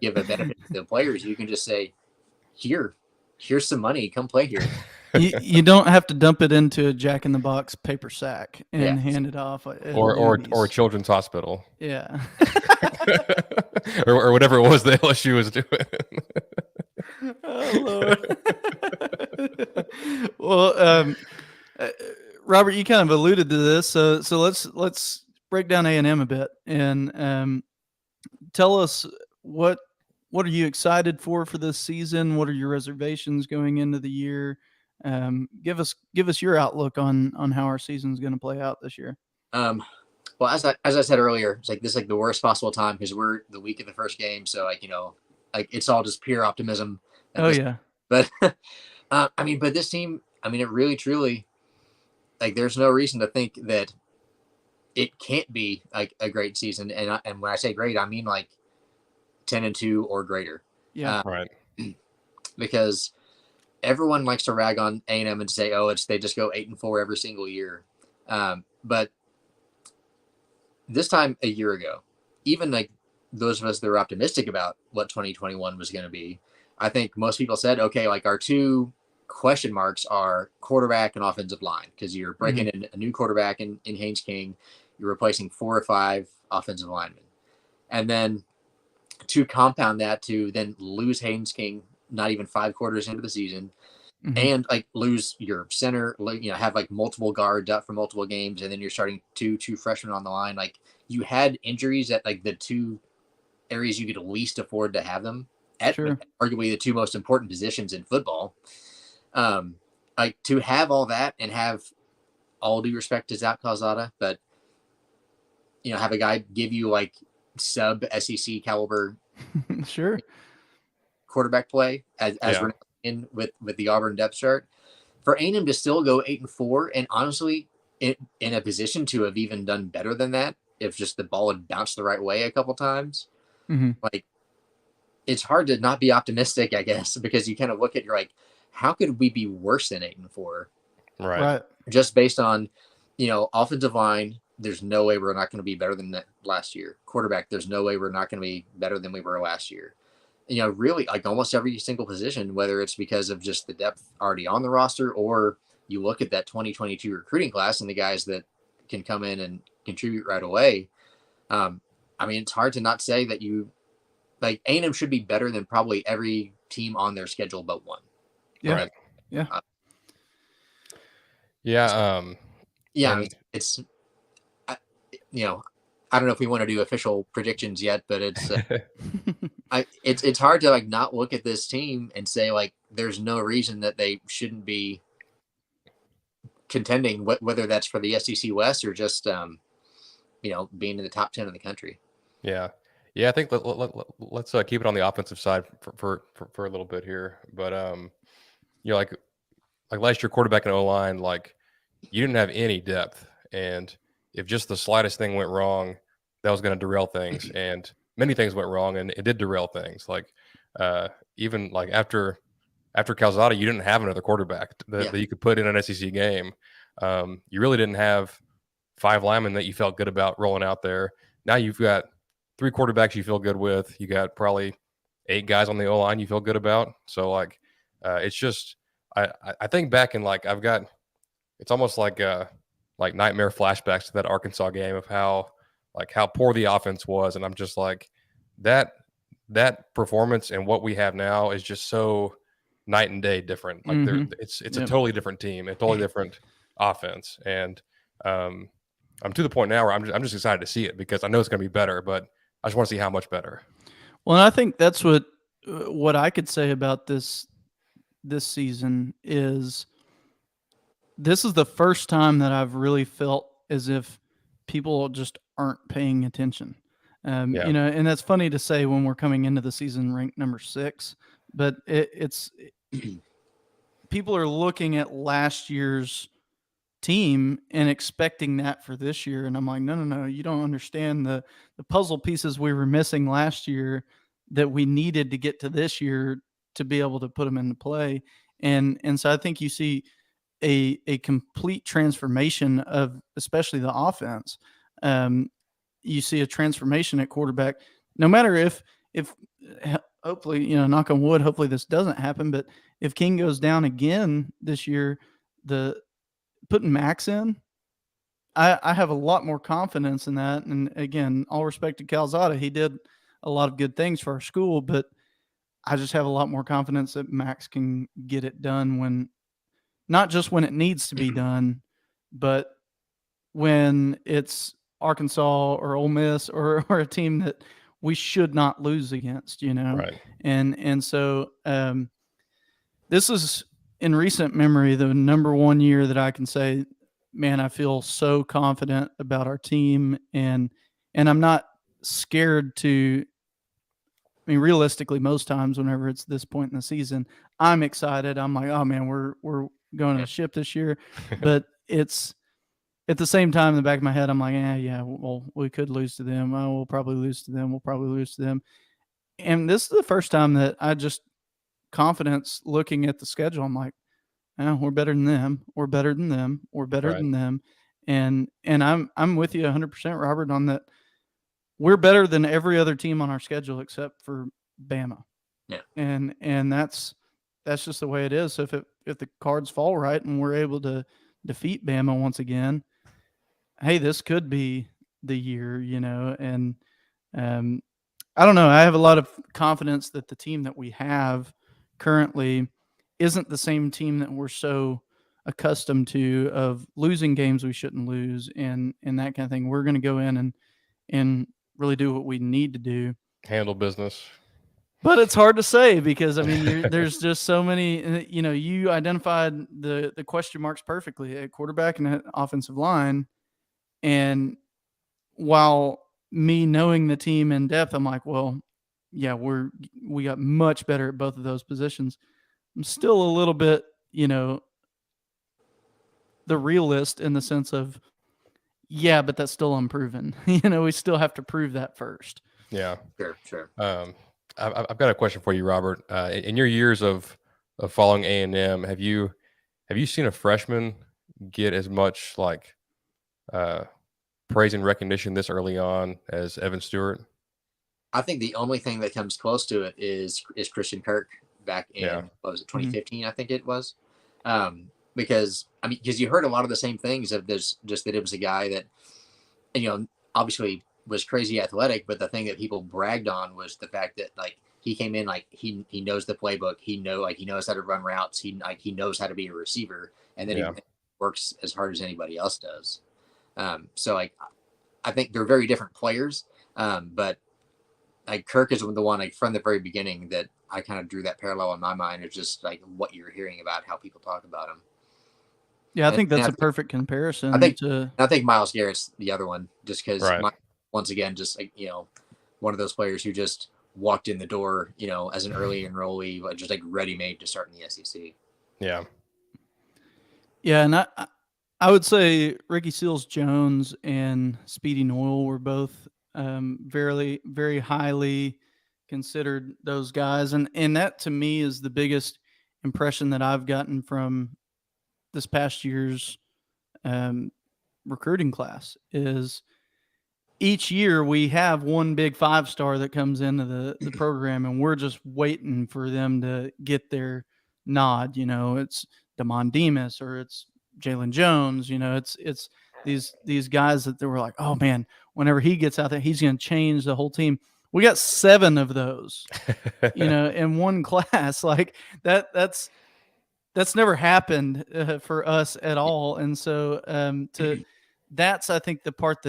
give a benefit to the players, you can just say, here's some money, come play here. You don't have to dump it into a Jack in the Box paper sack and hand it off or a children's hospital. Yeah. or whatever it was the LSU was doing. Oh Lord. Well, Robert, you kind of alluded to this, so let's break down A&M a bit and tell us what are you excited for this season? What are your reservations going into the year? Give us your outlook on how our season is going to play out this year. Well, as I said earlier, it's like this is like the worst possible time because we're the week of the first game, so like like it's all just pure optimism. Oh yeah, but but this team, it really truly, like there's no reason to think that it can't be like a great season, and when I say great, I mean like 10-2 or greater. Yeah, right. Because everyone likes to rag on A&M and say, oh, they just go 8-4 every single year, but this time a year ago, even like those of us that were optimistic about what 2021 was going to be, I think most people said, okay, like our two question marks are quarterback and offensive line, because you're breaking in a new quarterback in Haynes King, you're replacing 4 or 5 offensive linemen, and then to compound that, to then lose Haynes King not even 5 quarters into the season, and like lose your center, have like multiple guards up for multiple games, and then you're starting two freshmen on the line. Like you had injuries at like the 2 areas you could least afford to have them at, arguably the 2 most important positions in football. Like to have all that and have, all due respect to Zach Calzada, but have a guy give you like sub SEC caliber quarterback play as we're in with the Auburn depth chart, for A&M to still go 8-4 and honestly in a position to have even done better than that if just the ball had bounced the right way a couple times. Like it's hard to not be optimistic, I guess, because you kind of look at, you're like, how could we be worse than 8-4? Right. Just based on, offensive line, there's no way we're not going to be better than that last year. Quarterback, there's no way we're not going to be better than we were last year. Really like almost every single position, whether it's because of just the depth already on the roster, or you look at that 2022 recruiting class and the guys that can come in and contribute right away. It's hard to not say that like A&M should be better than probably every team on their schedule but one. Yeah. Right? Yeah. It's, I don't know if we want to do official predictions yet, but it's, it's hard to like not look at this team and say like, there's no reason that they shouldn't be contending, whether that's for the SEC West or just, being in the top 10 in the country. Yeah. I think let's keep it on the offensive side for a little bit here. But like last year, quarterback and O-line, like you didn't have any depth, and if just the slightest thing went wrong, that was going to derail things. And many things went wrong, and it did derail things. Like even like after Calzada, you didn't have another quarterback that you could put in an SEC game. You really didn't have 5 linemen that you felt good about rolling out there. Now you've got 3 quarterbacks you feel good with. You got probably 8 guys on the O-line you feel good about. So like it's just I think back and like it's almost like nightmare flashbacks to that Arkansas game of how poor the offense was, and I'm just like that performance and what we have now is just so night and day different. Like it's a totally different team, a totally different offense, and I'm to the point now where I'm just excited to see it because I know it's going to be better, but I just want to see how much better. Well, I think that's what I could say about this season is this is the first time that I've really felt as if people just aren't paying attention. And that's funny to say when we're coming into the season ranked number 6, but it's people are looking at last year's team and expecting that for this year. And I'm like, no, you don't understand the puzzle pieces we were missing last year that we needed to get to this year to be able to put them into play. And so I think you see a complete transformation of especially the offense. You see a transformation at quarterback, no matter if hopefully, knock on wood, hopefully this doesn't happen. But if King goes down again this year, putting Max in, I have a lot more confidence in that. And again, all respect to Calzada, he did a lot of good things for our school, but I just have a lot more confidence that Max can get it done when, not just when it needs to be done, but when it's Arkansas or Ole Miss or a team that we should not lose against, Right. And so this is, in recent memory, the number one year that I can say, man, I feel so confident about our team, and I'm not scared to. I mean, realistically, most times whenever it's this point in the season, I'm excited. I'm like, oh man, we're going to the ship this year, but it's at the same time in the back of my head, I'm like, yeah, well, we could lose to them. Oh, we'll probably lose to them. We'll probably lose to them. And this is the first time that I just confidence looking at the schedule. I'm like, we're better than them. We're better than them. We're better Right. than them. And I'm with you 100%, Robert, on that. We're better than every other team on our schedule except for Bama. Yeah. And that's just the way it is. So if the cards fall right and we're able to defeat Bama once again, hey, this could be the year, and I don't know. I have a lot of confidence that the team that we have currently isn't the same team that we're so accustomed to, of losing games we shouldn't lose and that kind of thing. We're going to go in and really do what we need to do. Handle business. But it's hard to say because, I mean, there's just so many, you identified the question marks perfectly at quarterback and at offensive line. And while me knowing the team in depth, I'm like, well, yeah, we got much better at both of those positions. I'm still a little bit, the realist in the sense of, yeah, but that's still unproven. We still have to prove that first. Yeah. Sure. I've got a question for you, Robert. In your years of following A&M, have you seen a freshman get as much like praise and recognition this early on as Evan Stewart? I think the only thing that comes close to it is Christian Kirk back in what was it, 2015? I think it was. Because you heard a lot of the same things of this, just that it was a guy that, obviously was crazy athletic, but the thing that people bragged on was the fact that like he came in, like he knows the playbook, he knows how to run routes, he knows how to be a receiver, and then he works as hard as anybody else does. So like I think they're very different players, but like Kirk is the one, like from the very beginning, that I kind of drew that parallel in my mind. It's just like what you're hearing about how people talk about him. Yeah, I think that's a perfect comparison. I think Myles Garrett's the other one, just because once again, just like, one of those players who just walked in the door, as an early enrollee, but just like ready-made to start in the SEC. Yeah. Yeah, and I would say Ricky Seals-Jones and Speedy Noyle were both very, very highly considered, those guys. And that to me is the biggest impression that I've gotten from this past year's recruiting class is each year we have one big 5-star that comes into the program, and we're just waiting for them to get their nod. It's Damon Demas or it's Jalen Jones. It's these guys that they were like, oh man, whenever he gets out there, he's going to change the whole team. We got 7 of those, in one class. Like that's never happened for us at all. And so that's, I think, the part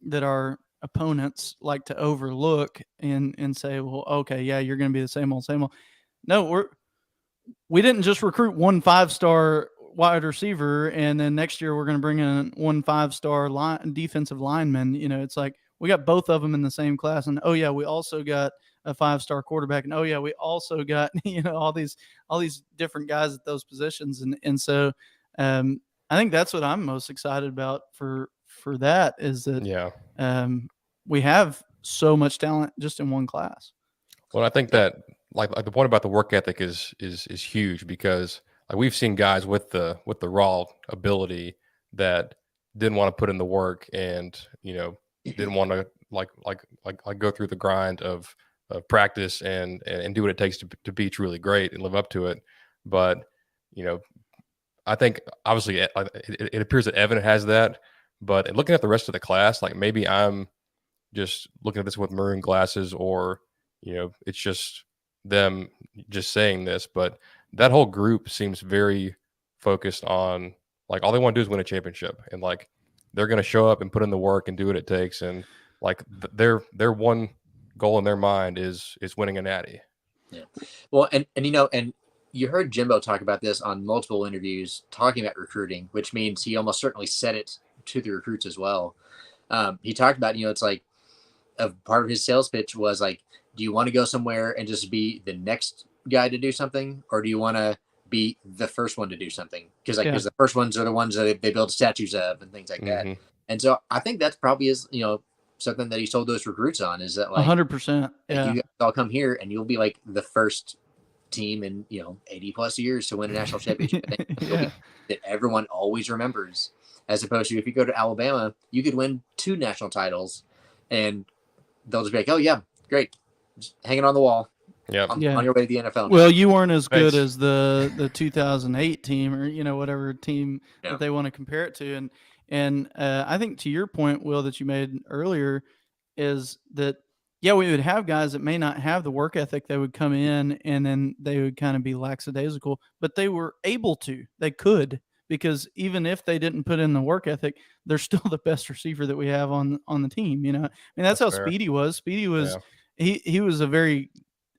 that our opponents like to overlook and say, well, okay, yeah, you're going to be the same old. No, we didn't just recruit one 5-star wide receiver and then next year we're going to bring in one 5-star defensive lineman. It's like we got both of them in the same class, and oh yeah, we also got a 5-star quarterback, and oh yeah, we also got all these different guys at those positions, and so I think that's what I'm most excited about for that, is that we have so much talent just in one class. Well, I think that like the point about the work ethic is huge, because like we've seen guys with the raw ability that didn't want to put in the work and didn't want to like go through the grind of practice and do what it takes to be truly great and live up to it. But I think obviously it appears that Evan has that. But looking at the rest of the class, like maybe I'm just looking at this with maroon glasses, or it's just them just saying this, but that whole group seems very focused on, like, all they want to do is win a championship, and like they're going to show up and put in the work and do what it takes, and like their one goal in their mind is winning a natty. Yeah. Well, and you heard Jimbo talk about this on multiple interviews, talking about recruiting, which means he almost certainly said it to the recruits as well. He talked about, it's like, a part of his sales pitch was like, do you want to go somewhere and just be the next guy to do something, or do you want to be the first one to do something? Because the first ones are the ones that they build statues of and things like that. And so I think that's probably is something that he told those recruits on, is that like 100%. Yeah, you guys all come here and you'll be like the first team in 80 plus years to win a national championship that everyone always remembers, as opposed to if you go to Alabama, you could win 2 national titles and they'll just be like, oh yeah, great, just hanging on the wall. On your way to the NFL. Well, you weren't as good as the 2008 team, or whatever team that they want to compare it to. And I think to your point, Will, that you made earlier, is that we would have guys that may not have the work ethic. They would come in and then they would kind of be lackadaisical, but they were able to. They could, because even if they didn't put in the work ethic, they're still the best receiver that we have on the team. I mean, that's how fair. Speedy was. Speedy was he was a very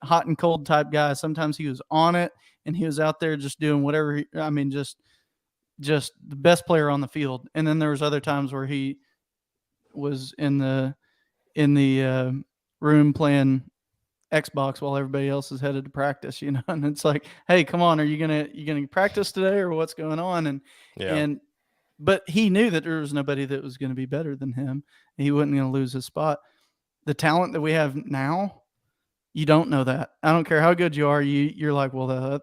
hot and cold type guy. Sometimes he was on it and he was out there just doing whatever. Just the best player on the field. And then there was other times where he was in the room playing Xbox while everybody else is headed to practice, and it's like, hey, come on, are you gonna practice today, or what's going on? But he knew that there was nobody that was going to be better than him. He wasn't going to lose his spot. The talent that we have now, you don't know that. I don't care how good you are. You're like, well,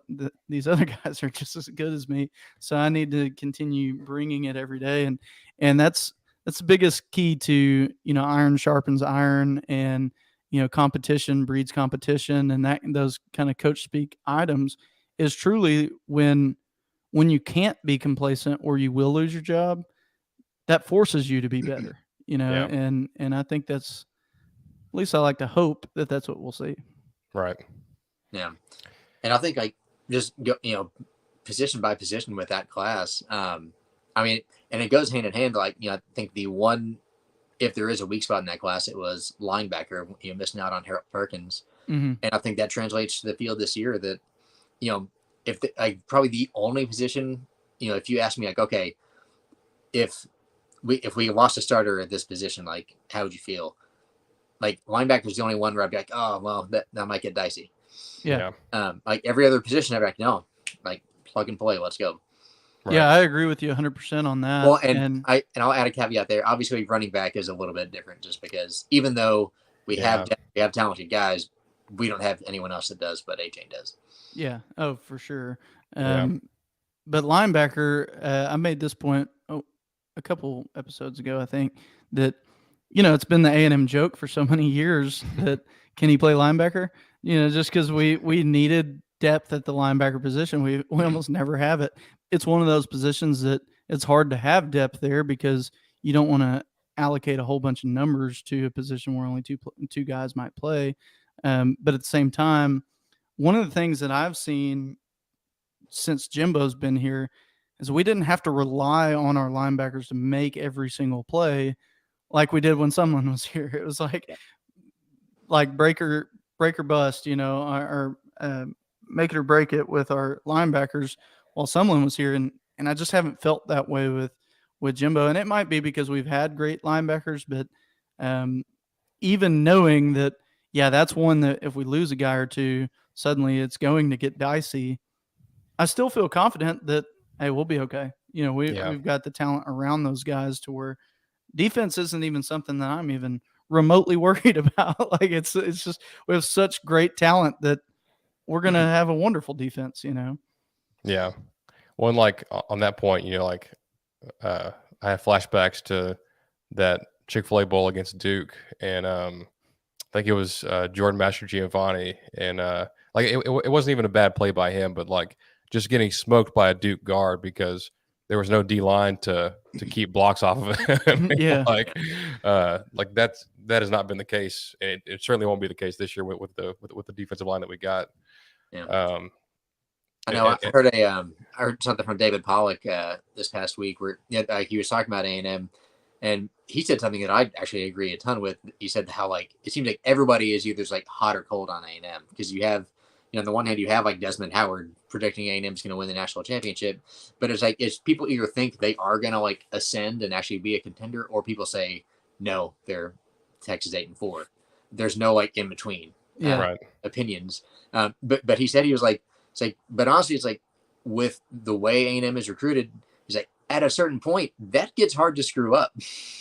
these other guys are just as good as me, so I need to continue bringing it every day. And that's the biggest key to, iron sharpens iron, and competition breeds competition, and those kind of coach speak items is truly when you can't be complacent or you will lose your job, that forces you to be better. And I think that's, at least I like to hope that that's what we'll see. Right. Yeah. And I think like just go, position by position with that class. And it goes hand in hand. Like, I think if there is a weak spot in that class, it was linebacker, missing out on Harold Perkins. Mm-hmm. And I think that translates to the field this year that, if probably the only position, if you ask me like, okay, if we lost a starter at this position, like, how would you feel? Like, linebacker's the only one where I'd be like, oh, well, that might get dicey. Yeah. Like every other position, I'd be like, no, like, plug and play, let's go. Right. Yeah, I agree with you 100% on that. Well, and I'll add a caveat there. Obviously, running back is a little bit different, just because even though we have talented guys, we don't have anyone else that does, but A-Chain does. Yeah. Oh, for sure. But linebacker, I made this point a couple episodes ago, I think, that it's been the A&M joke for so many years that can he play linebacker? Just because we needed depth at the linebacker position, we almost never have it. It's one of those positions that it's hard to have depth there, because you don't want to allocate a whole bunch of numbers to a position where only two guys might play. But at the same time, one of the things that I've seen since Jimbo's been here is we didn't have to rely on our linebackers to make every single play like we did when someone was here. It was like break or bust, or make it or break it with our linebackers while someone was here. And I just haven't felt that way with Jimbo. And it might be because we've had great linebackers, but even knowing that, that's one that if we lose a guy or two, suddenly it's going to get dicey. I still feel confident that, hey, we'll be okay. We've got the talent around those guys to where defense isn't even something that I'm even remotely worried about. Like it's just, we have such great talent that we're going to have a wonderful defense, Yeah. Well, and like on that point, I have flashbacks to that Chick-fil-A Bowl against Duke. And think it was Jordan Master-Giovanni, and like it wasn't even a bad play by him, but like just getting smoked by a Duke guard because there was no D line to keep blocks off of him. Yeah, like that has not been the case, and it certainly won't be the case this year with the defensive line that we got. Yeah. I know. I heard something from David Pollock this past week where he was talking about A&M, and he said something that I actually agree a ton with. He said how like it seems like everybody is either like hot or cold on A&M because you have, on the one hand you have like Desmond Howard predicting A&M is going to win the national championship, but it's people either think they are going to like ascend and actually be a contender, or people say no, they're Texas 8-4. There's no like in between opinions. But he said he was like. It's like, but honestly, it's like with the way A&M is recruited, he's like at a certain point that gets hard to screw up.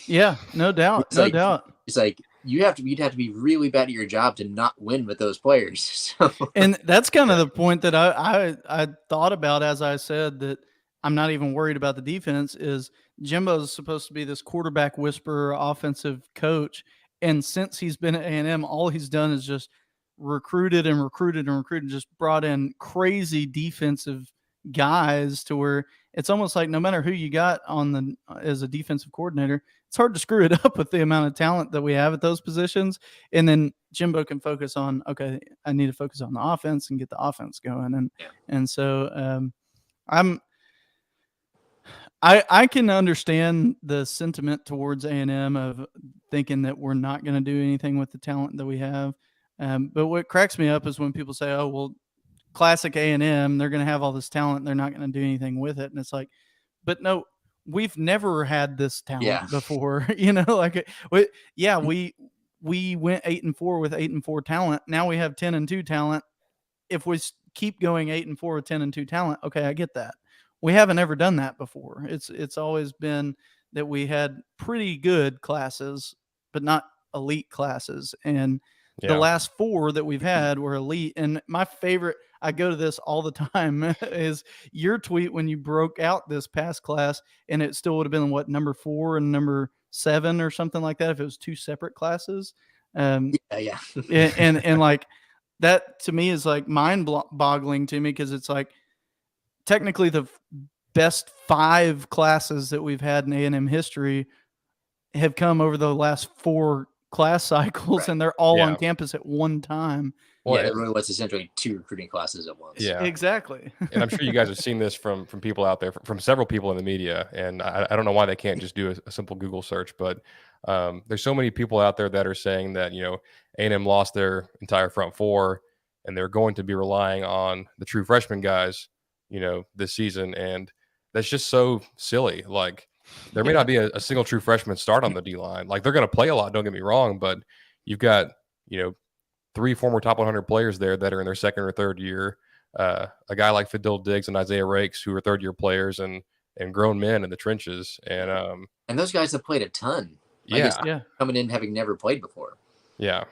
Yeah, no doubt, doubt. It's like you'd have to be really bad at your job to not win with those players. So. And that's kind of the point that I thought about as I said that I'm not even worried about the defense. Is Jimbo's supposed to be this quarterback whisperer, offensive coach, and since he's been at A&M, all he's done is just recruited, just brought in crazy defensive guys to where it's almost like no matter who you got as a defensive coordinator, it's hard to screw it up with the amount of talent that we have at those positions. And then Jimbo can focus on, okay, I need to focus on the offense and get the offense going. And so I can understand the sentiment towards A&M of thinking that we're not going to do anything with the talent that we have. But what cracks me up is when people say, oh, well, classic A&M, they're going to have all this talent. They're not going to do anything with it. And it's like, but no, we've never had this talent before, we went 8-4 with 8-4 talent. Now we have 10-2 talent. If we keep going 8-4 with 10-2 talent, okay, I get that. We haven't ever done that before. It's always been that we had pretty good classes, but not elite classes. And the last 4 that we've had were elite. And my favorite, I go to this all the time, is your tweet when you broke out this past class, and it still would have been number 4 and number 7 or something like that if it was 2 separate classes. and like that to me is like mind-boggling to me because it's like technically the best 5 classes that we've had in A&M history have come over the last 4 class cycles, and they're all on campus at one time. Well, it really was essentially 2 recruiting classes at once. Yeah, exactly. And I'm sure you guys have seen this from people out there, from several people in the media. And I don't know why they can't just do a simple Google search, but there's so many people out there that are saying that A&M lost their entire front 4, and they're going to be relying on the true freshman guys, this season, and that's just so silly. Like, there may not be a single true freshman start on the D line. Like, they're going to play a lot, don't get me wrong, but you've got 3 former top 100 players there that are in their second or third year. A guy like Fadil Diggs and Isaiah Rakes, who are third-year players and grown men in the trenches, and those guys have played a ton. Coming in having never played before. Yeah,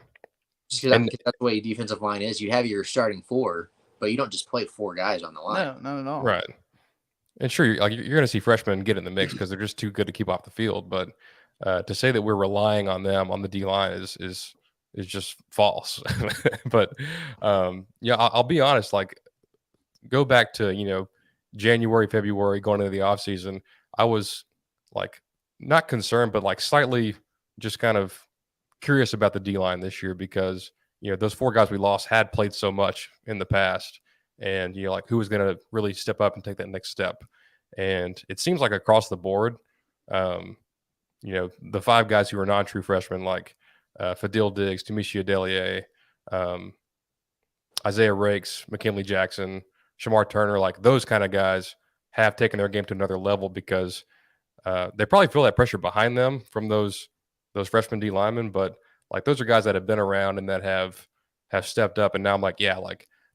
just because that's the way defensive line is. You have your starting 4, but you don't just play 4 guys on the line. No, not at all. Right. And sure, you're going to see freshmen get in the mix because they're just too good to keep off the field. But to say that we're relying on them on the D line is just false. But I'll be honest. Like, go back to January, February, going into the offseason, I was like not concerned, but like slightly just kind of curious about the D line this year because those 4 guys we lost had played so much in the past. And like who was going to really step up and take that next step? And it seems like across the board, the 5 guys who are non-true freshmen, like Fadil Diggs, Tamisha Adelier, Isaiah Rakes, McKinley Jackson, Shamar Turner, like those kind of guys have taken their game to another level because they probably feel that pressure behind them from those freshman D linemen. But like those are guys that have been around and that have stepped up. And now I'm like,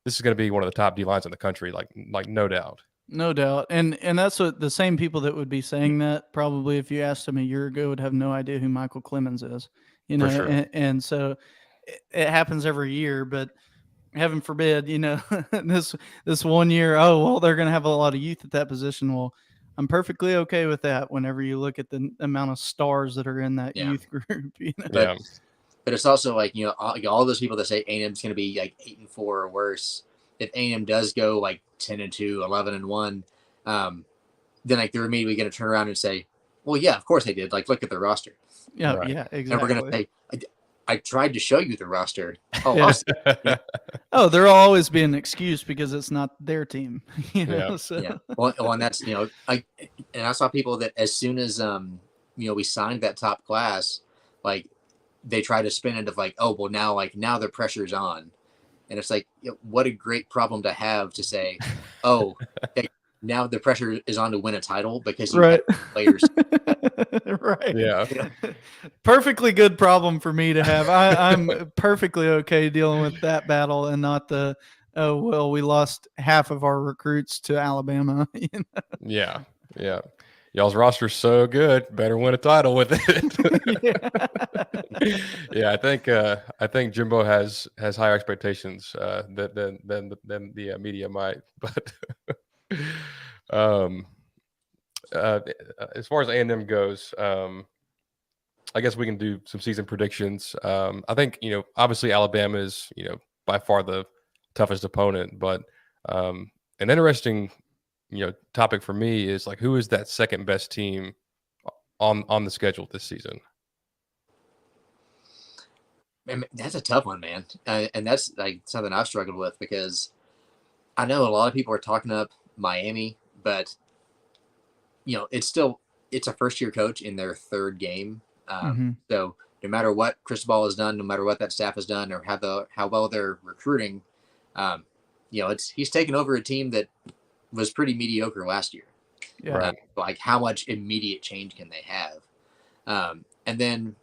this is going to be one of the top D lines in the country, like no doubt. No doubt. And that's what the same people that would be saying that probably if you asked them a year ago would have no idea who Michael Clemens is, For sure. and so it happens every year, but heaven forbid, this one year, they're going to have a lot of youth at that position. Well, I'm perfectly okay with that whenever you look at the amount of stars that are in that youth group. but it's also like, all those people that say A&M's going to be like 8-4 or worse. If A&M does go like 10-2, 11-1, then like they're immediately going to turn around and say, well, yeah, of course they did. Like, look at the roster. Yeah, Right. yeah, exactly. And we're going to say, I tried to show you the roster. Oh, Yeah. awesome. Oh, there'll always be an excuse because it's not their team. So. Yeah. Well, and that's, and I saw people that as soon as, we signed that top class, like they try to spin it of like, oh, well, now the pressure's on. And it's like, what a great problem to have to say, oh, now the pressure is on to win a title because you have players. Right. Yeah. Perfectly good problem for me to have. I'm perfectly okay dealing with that battle and not the, oh, well, we lost half of our recruits to Alabama. Yeah. Yeah. Y'all's roster's so good, better win a title with it. Yeah, I think Jimbo has higher expectations than the media might. But as far as A&M goes, I guess we can do some season predictions. I think obviously Alabama is by far the toughest opponent, but an interesting topic for me is like who is that second best team on the schedule this season? Man, that's a tough one, man, and that's like something I've struggled with because I know a lot of people are talking up Miami, but it's a first year coach in their third game, so no matter what Cristobal has done, no matter what that staff has done, or how well they're recruiting, he's taken over a team that was pretty mediocre last year. Yeah. Right. Like how much immediate change can they have? And then,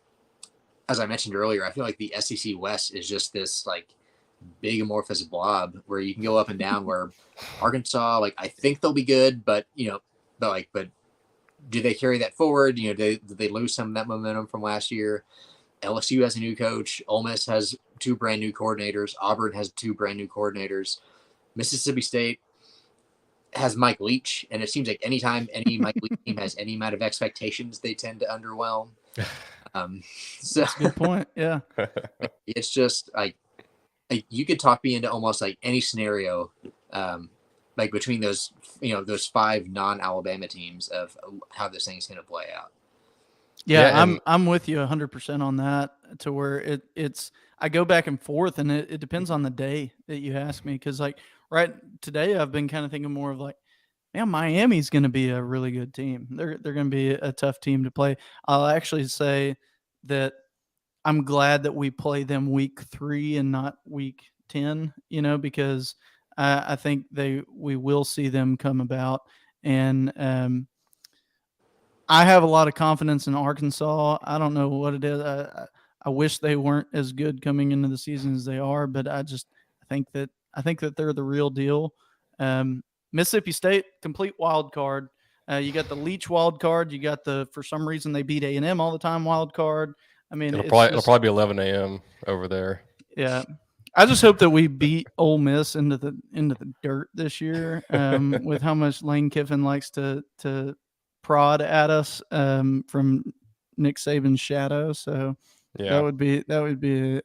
as I mentioned earlier, I feel like the SEC West is just this like big amorphous blob where you can go up and down. Where Arkansas, like I think they'll be good, but do they carry that forward? Did they lose some of that momentum from last year? LSU has a new coach. Ole Miss has 2 brand new coordinators. Auburn has 2 brand new coordinators. Mississippi State has Mike Leach, and it seems like anytime any Mike Leach team has any amount of expectations, they tend to underwhelm. So that's a good point. Yeah, it's just like you could talk me into almost like any scenario, like between those 5 non-Alabama teams of how this thing's going to play out. Yeah, I'm with you 100% on that. To where it's I go back and forth, and it depends on the day that you ask me. Because like right today, I've been kind of thinking more of like, man, Miami's going to be a really good team. They're going to be a tough team to play. I'll actually say that I'm glad that we play them week 3 and not week 10. Because I think we will see them come about, and I have a lot of confidence in Arkansas. I don't know what it is. I wish they weren't as good coming into the season as they are, but I think that they're the real deal. Mississippi State, complete wild card. You got the Leach wild card. You got for some reason they beat A&M all the time wild card. I mean, it'll probably be 11 a.m. over there. Yeah. I just hope that we beat Ole Miss into the dirt this year, with how much Lane Kiffin likes to prod at us from Nick Saban's shadow. So that would be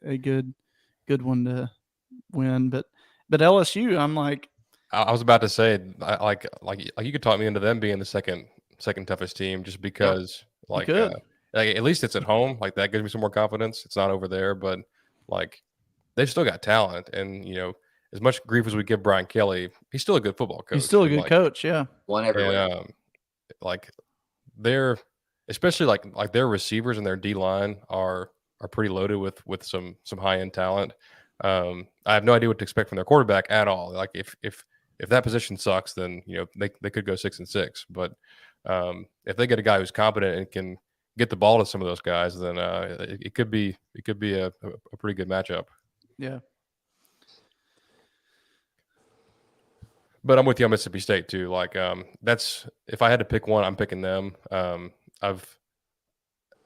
a good one to win. But LSU, I'm like, I was about to say, like you could talk me into them being the second toughest team just because like at least it's at home. Like that gives me some more confidence. It's not over there, but like they've still got talent, and as much grief as we give Brian Kelly, he's still a good football coach. He's still a good coach, yeah. One everywhere. And, like they're especially like their receivers and their D line are pretty loaded with some high end talent. I have no idea what to expect from their quarterback at all. Like if that position sucks, then they could go 6-6. But if they get a guy who's competent and can get the ball to some of those guys, then it could be a pretty good matchup. Yeah. But I'm with you on Mississippi State too. Like that's if I had to pick one, I'm picking them.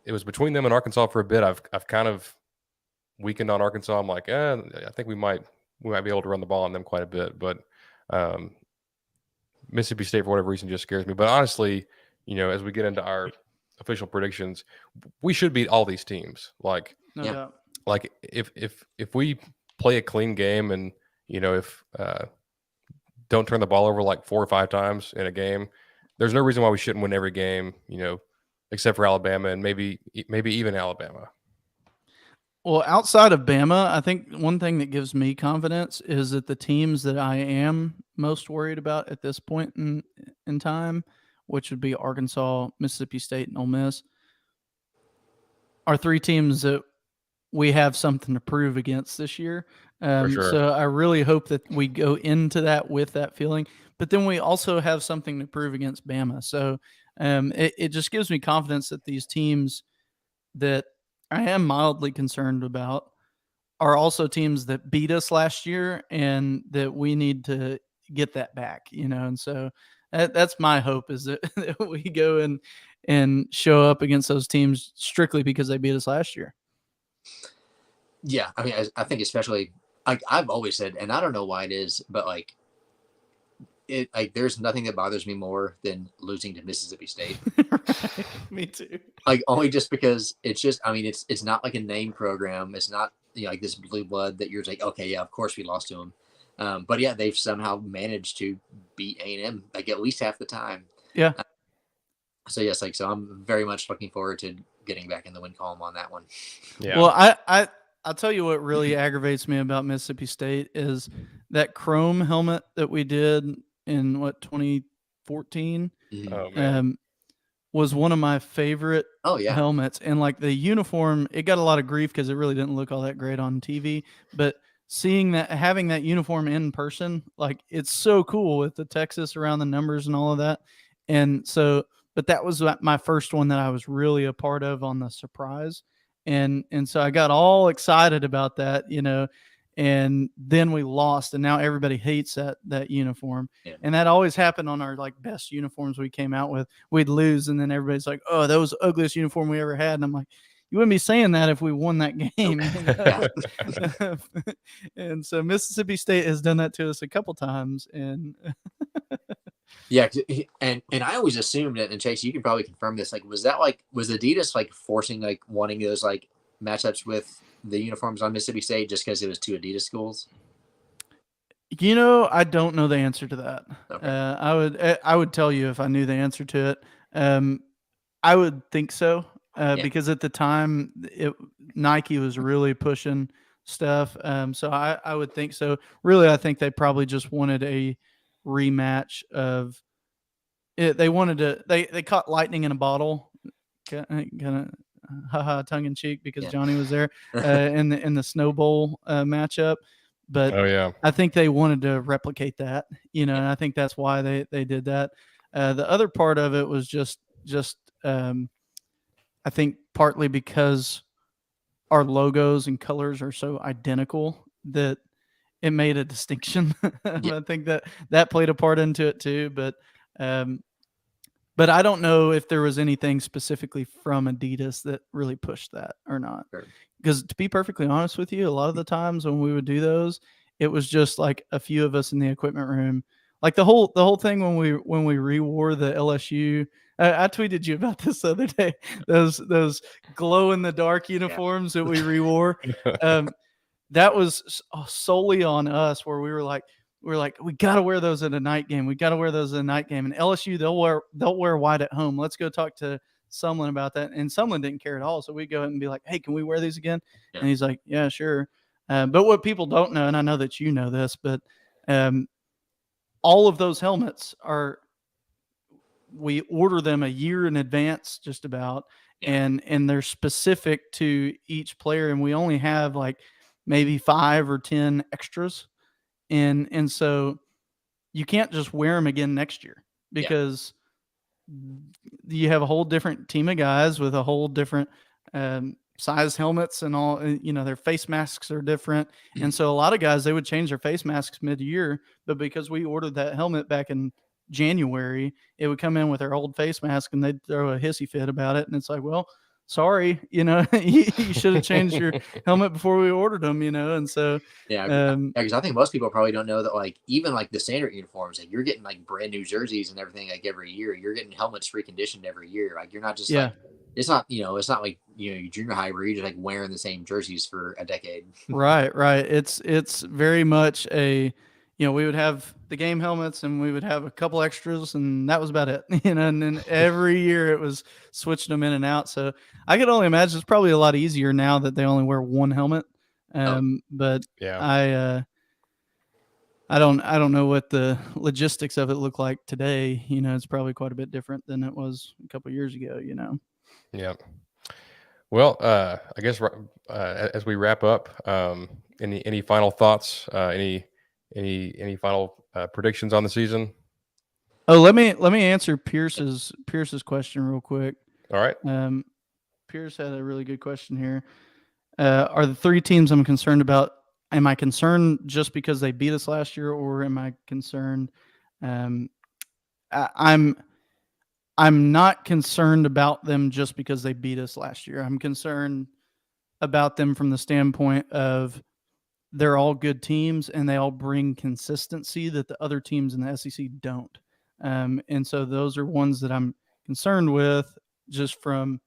It was between them and Arkansas for a bit. I've kind of weakened on Arkansas. I'm like, I think we might be able to run the ball on them quite a bit. But Mississippi State, for whatever reason, just scares me. But honestly, as we get into our official predictions, we should beat all these teams. Like, no doubt. like if we play a clean game and if don't turn the ball over like 4 or 5 times in a game, there's no reason why we shouldn't win every game, except for Alabama and maybe even Alabama. Well, outside of Bama, I think one thing that gives me confidence is that the teams that I am most worried about at this point in time, which would be Arkansas, Mississippi State, and Ole Miss, are 3 teams that we have something to prove against this year. For sure. So I really hope that we go into that with that feeling. But then we also have something to prove against Bama. So it just gives me confidence that these teams that I am mildly concerned about are also teams that beat us last year and that we need to get that back, and so that's my hope is that, that we go and show up against those teams strictly because they beat us last year. Yeah, I mean, I think especially I've always said, and I don't know why it is, but like there's nothing that bothers me more than losing to Mississippi State. Right. Me too. Like only just because it's just, I mean, it's not like a name program. It's not like this blue blood that you're like, okay, yeah, of course we lost to them. But yeah, they've somehow managed to beat A&M like at least half the time. Yeah. So yes, so I'm very much looking forward to getting back in the win column on that one. Yeah. Well, I'll tell you what really aggravates me about Mississippi State is that chrome helmet that we did in 2014 was one of my favorite helmets. And like the uniform, it got a lot of grief because it really didn't look all that great on TV. But having that uniform in person, like it's so cool with the Texas around the numbers and all of that. And so, but that was my first one that I was really a part of on the surprise. And so I got all excited about that, and then we lost, and now everybody hates that uniform. Yeah. And that always happened on our like best uniforms we came out with. We'd lose, and then everybody's like, "Oh, that was the ugliest uniform we ever had." And I'm like, "You wouldn't be saying that if we won that game." And so Mississippi State has done that to us a couple times, and yeah, and I always assumed that, and Chase, you can probably confirm this. Like, was Adidas like forcing like wanting those like matchups with the uniforms on Mississippi State just because it was 2 Adidas schools? I don't know the answer to that. Okay. I would tell you if I knew the answer to it. I would think so because at the time Nike was really pushing stuff. So I would think so. Really, I think they probably just wanted a rematch of it. They wanted to. They caught lightning in a bottle, kind of. Tongue in cheek because Johnny was there in the Snow Bowl matchup, but I think they wanted to replicate that, and I think that's why they did that. The other part of it was just I think partly because our logos and colors are so identical that it made a distinction. I think that played a part into it too, but I don't know if there was anything specifically from Adidas that really pushed that or not. Because to be perfectly honest with you, a lot of the times when we would do those, it was just like a few of us in the equipment room. Like the whole thing when we rewore the LSU. I tweeted you about this the other day. Those glow in the dark uniforms that we rewore. That was solely on us, where we were like, we got to wear those at a night game. We got to wear those at a night game. And LSU, they'll wear white at home. Let's go talk to Sumlin about that. And Sumlin didn't care at all. So we go ahead and be like, hey, can we wear these again? Yeah. And he's like, yeah, sure. But what people don't know, and I know that you know this, but all of those helmets we order them a year in advance, just about, and they're specific to each player. And we only have like maybe 5 or 10 extras. And so you can't just wear them again next year because you have a whole different team of guys with a whole different size helmets and all, their face masks are different. And so a lot of guys, they would change their face masks mid-year, but because we ordered that helmet back in January, it would come in with their old face mask and they'd throw a hissy fit about it. And it's like, well, sorry, you should have changed your helmet before we ordered them, and so because I think most people probably don't know that, like, even like the standard uniforms, like, you're getting like brand new jerseys and everything, like every year. You're getting helmets reconditioned every year. Like, you're not just like it's not like junior high where you're just like wearing the same jerseys for a decade. Right. It's very much a, we would have the game helmets and we would have a couple extras and that was about it. And then every year it was switching them in and out. So I could only imagine it's probably a lot easier now that they only wear one helmet. But yeah. I don't know what the logistics of it look like today. It's probably quite a bit different than it was a couple years ago. Yeah. Well, I guess as we wrap up, any final thoughts? Any final predictions on the season? Oh, let me answer Pierce's question real quick. All right. Pierce had a really good question here. Are the three teams I'm concerned about? Am I concerned just because they beat us last year, or am I concerned? I'm not concerned about them just because they beat us last year. I'm concerned about them from the standpoint of they're all good teams and they all bring consistency that the other teams in the SEC don't. And so those are ones that I'm concerned with just from,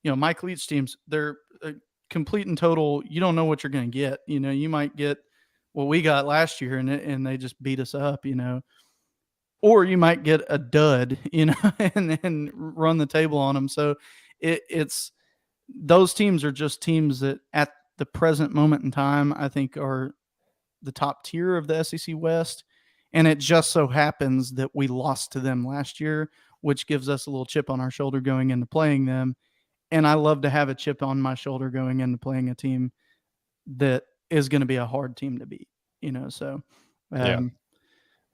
Mike Leach teams. They're complete and total. You don't know what you're going to get. You might get what we got last year and they just beat us up, or you might get a dud, and then run the table on them. So it's those teams are just teams that at the present moment in time, I think are the top tier of the SEC West. And it just so happens that we lost to them last year, which gives us a little chip on our shoulder going into playing them. And I love to have a chip on my shoulder going into playing a team that is going to be a hard team to beat, so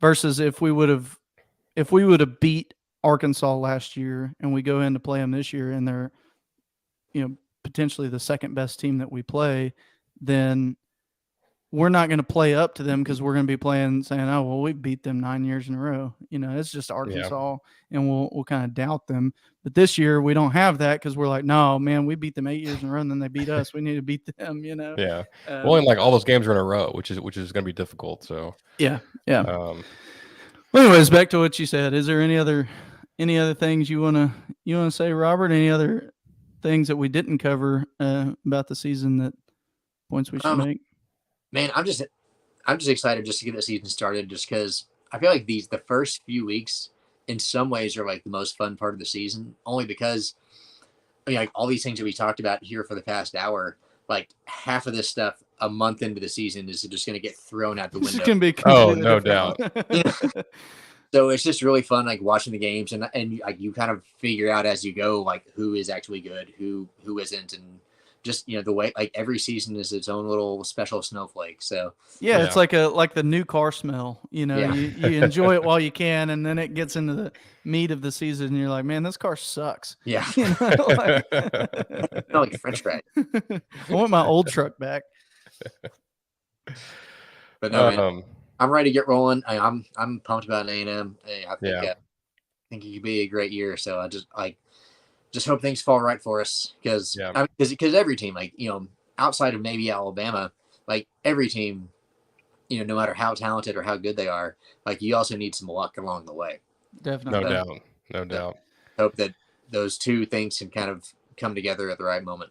versus if we would have beat Arkansas last year and we go in to play them this year and they're, potentially the second best team that we play, then we're not going to play up to them because we're going to be playing saying, oh, well, we beat them 9 years in a row. It's just Arkansas and we'll kind of doubt them. But this year we don't have that because we're like, no, man, we beat them 8 years in a row and then they beat us. We need to beat them, Yeah. Well, and like all those games are in a row, which is going to be difficult. So yeah. Well, anyways, back to what you said. Is there any other things you want to say, Robert? Any other things that we didn't cover about the season that points we should make? Man, I'm just excited just to get the season started, just because I feel like the first few weeks in some ways are like the most fun part of the season, only because like all these things that we talked about here for the past hour, like half of this stuff a month into the season is just going to get thrown out the window. This can be no doubt. So it's just really fun, like watching the games and like you kind of figure out as you go, like who is actually good, who isn't, and just the way like every season is its own little special snowflake. So yeah, it's like the new car smell. You enjoy it while you can, and then it gets into the meat of the season, and you're like, man, this car sucks. Yeah, like French fries. I want my old truck back. But no, man, I'm ready to get rolling. I'm pumped about A&M. I think it could be a great year. So I just hope things fall right for us because every team, like outside of maybe Alabama, like every team, no matter how talented or how good they are, like you also need some luck along the way. Definitely, no doubt. Hope that those two things can kind of come together at the right moment.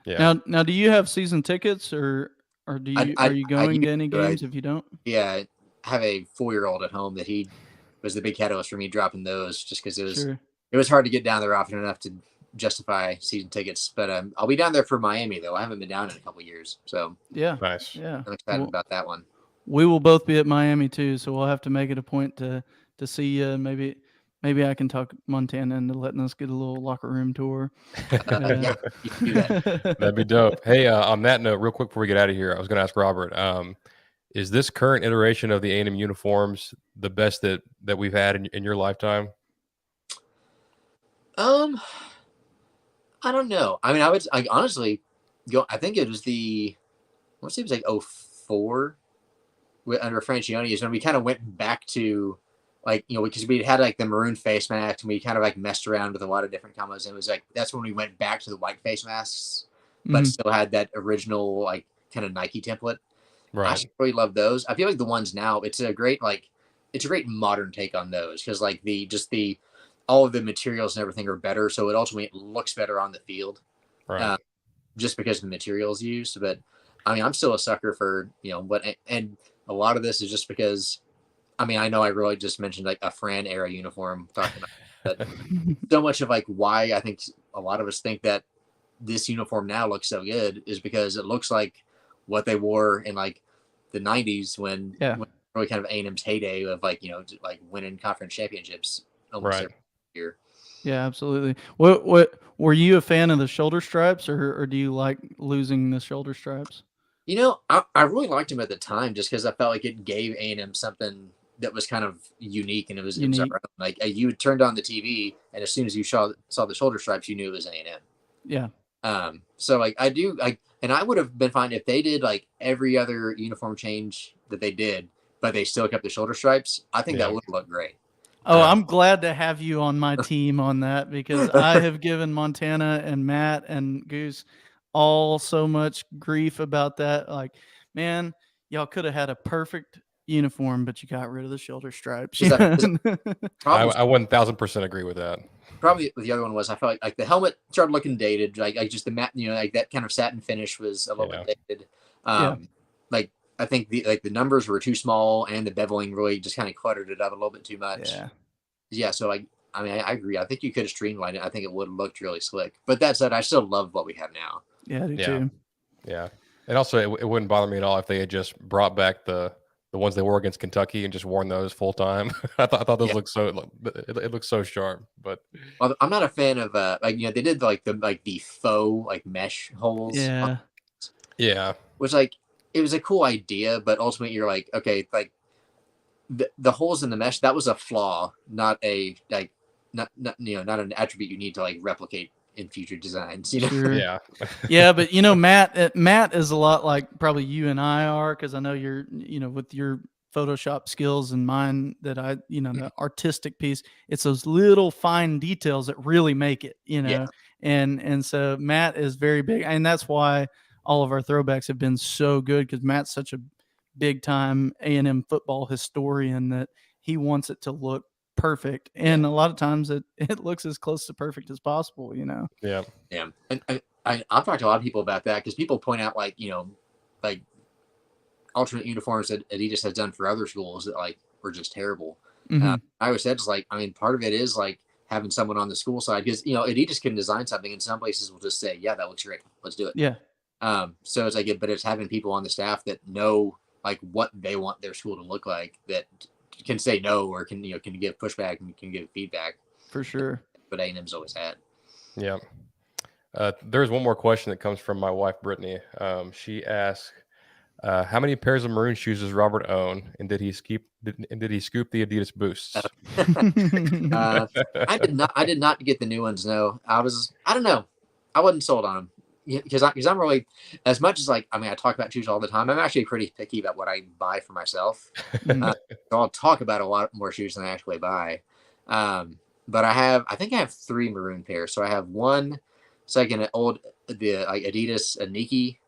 Yeah. Now, do you have season tickets or are you going to any games if you don't? Yeah, I have a 4-year-old at home that he was the big catalyst for me dropping those just because it was hard to get down there often enough to justify season tickets. But I'll be down there for Miami though. I haven't been down in a couple of years, so yeah, nice. Yeah, I'm excited about that one. We will both be at Miami too, so we'll have to make it a point to see you. Maybe I can talk Montana into letting us get a little locker room tour. Yeah, you can do that. That'd be dope. Hey, on that note, real quick before we get out of here, I was going to ask Robert, is this current iteration of the A&M uniforms the best that we've had in your lifetime? I don't know. I mean, I honestly go. I think it was I want to say it was like 2004 under Francione is when we kind of went back to like, because we had like the maroon face mask and we kind of like messed around with a lot of different combos. And it was like, that's when we went back to the white face masks, but still had that original, like kind of Nike template. Right. I really love those. I feel like the ones now, it's a great modern take on those. Cause like the all of the materials and everything are better, so it ultimately looks better on the field, Right. just because of the materials used. But I mean, I'm still a sucker for and a lot of this is just because I mean I know I really just mentioned like a Fran era uniform talking about, but so much of like why I think a lot of us think that this uniform now looks so good is because it looks like what they wore in like the 90s when really kind of A&M's heyday of like like winning conference championships almost every year. Yeah, absolutely. What were you a fan of the shoulder stripes, or do you like losing the shoulder stripes? I really liked him at the time just because I felt like it gave A&M something that was kind of unique, and it was Unique. our own. Like you turned on the TV, and as soon as you saw the shoulder stripes, you knew it was A&M. Yeah. So like I do like, and I would have been fine if they did like every other uniform change that they did, but they still kept the shoulder stripes. I think that would look great. Oh, I'm glad to have you on my team on that, because I have given Montana and Matt and Goose all so much grief about that. Like, man, y'all could have had a perfect uniform, but you got rid of the shoulder stripes. I 1000% agree with that. Probably the other one was I felt like the helmet started looking dated, like just the matte, like that kind of satin finish was a little bit dated. Like I think the numbers were too small, and the beveling really just kind of cluttered it up a little bit too much. Yeah. So like, I mean, I agree. I think you could have streamlined it. I think it would have looked really slick. But that said, I still love what we have now. Yeah, I do too. Yeah, and also it wouldn't bother me at all if they had just brought back the ones they wore against Kentucky and just worn those full time. I thought those looked it looks so sharp. But I'm not a fan of like they did like the faux like mesh holes. Yeah. Which like it was a cool idea, but ultimately you're like, okay, like the holes in the mesh, that was a flaw, not a like not not an attribute you need to like replicate in future designs. Sure. Yeah, but Matt is a lot like probably you and I are, because I know you're with your Photoshop skills and mine, that I the artistic piece, it's those little fine details that really make it, and so Matt is very big, and that's why all of our throwbacks have been so good, because Matt's such a big time A&M football historian that he wants it to look perfect, and a lot of times it looks as close to perfect as possible. And I've talked to a lot of people about that, because people point out like like alternate uniforms that Adidas has done for other schools that like were just terrible. I always said, it's like, I mean, part of it is like having someone on the school side, because Adidas can design something and some places will just say, yeah, that looks great, let's do it. So it's like but it's having people on the staff that know like what they want their school to look like, that can say no, or can can give pushback and can give feedback. For sure. But A&M's always had. Yeah. There's one more question that comes from my wife Brittany. She asked, how many pairs of maroon shoes does Robert own, and did he scoop the Adidas Boosts? I did not get the new ones. No, I don't know. I wasn't sold on them. Because I'm really, as much as like, I mean, I talk about shoes all the time. I'm actually pretty picky about what I buy for myself. So I'll talk about a lot more shoes than I actually buy. But I think I have 3 maroon pairs. So I have one, second the like Adidas Nike,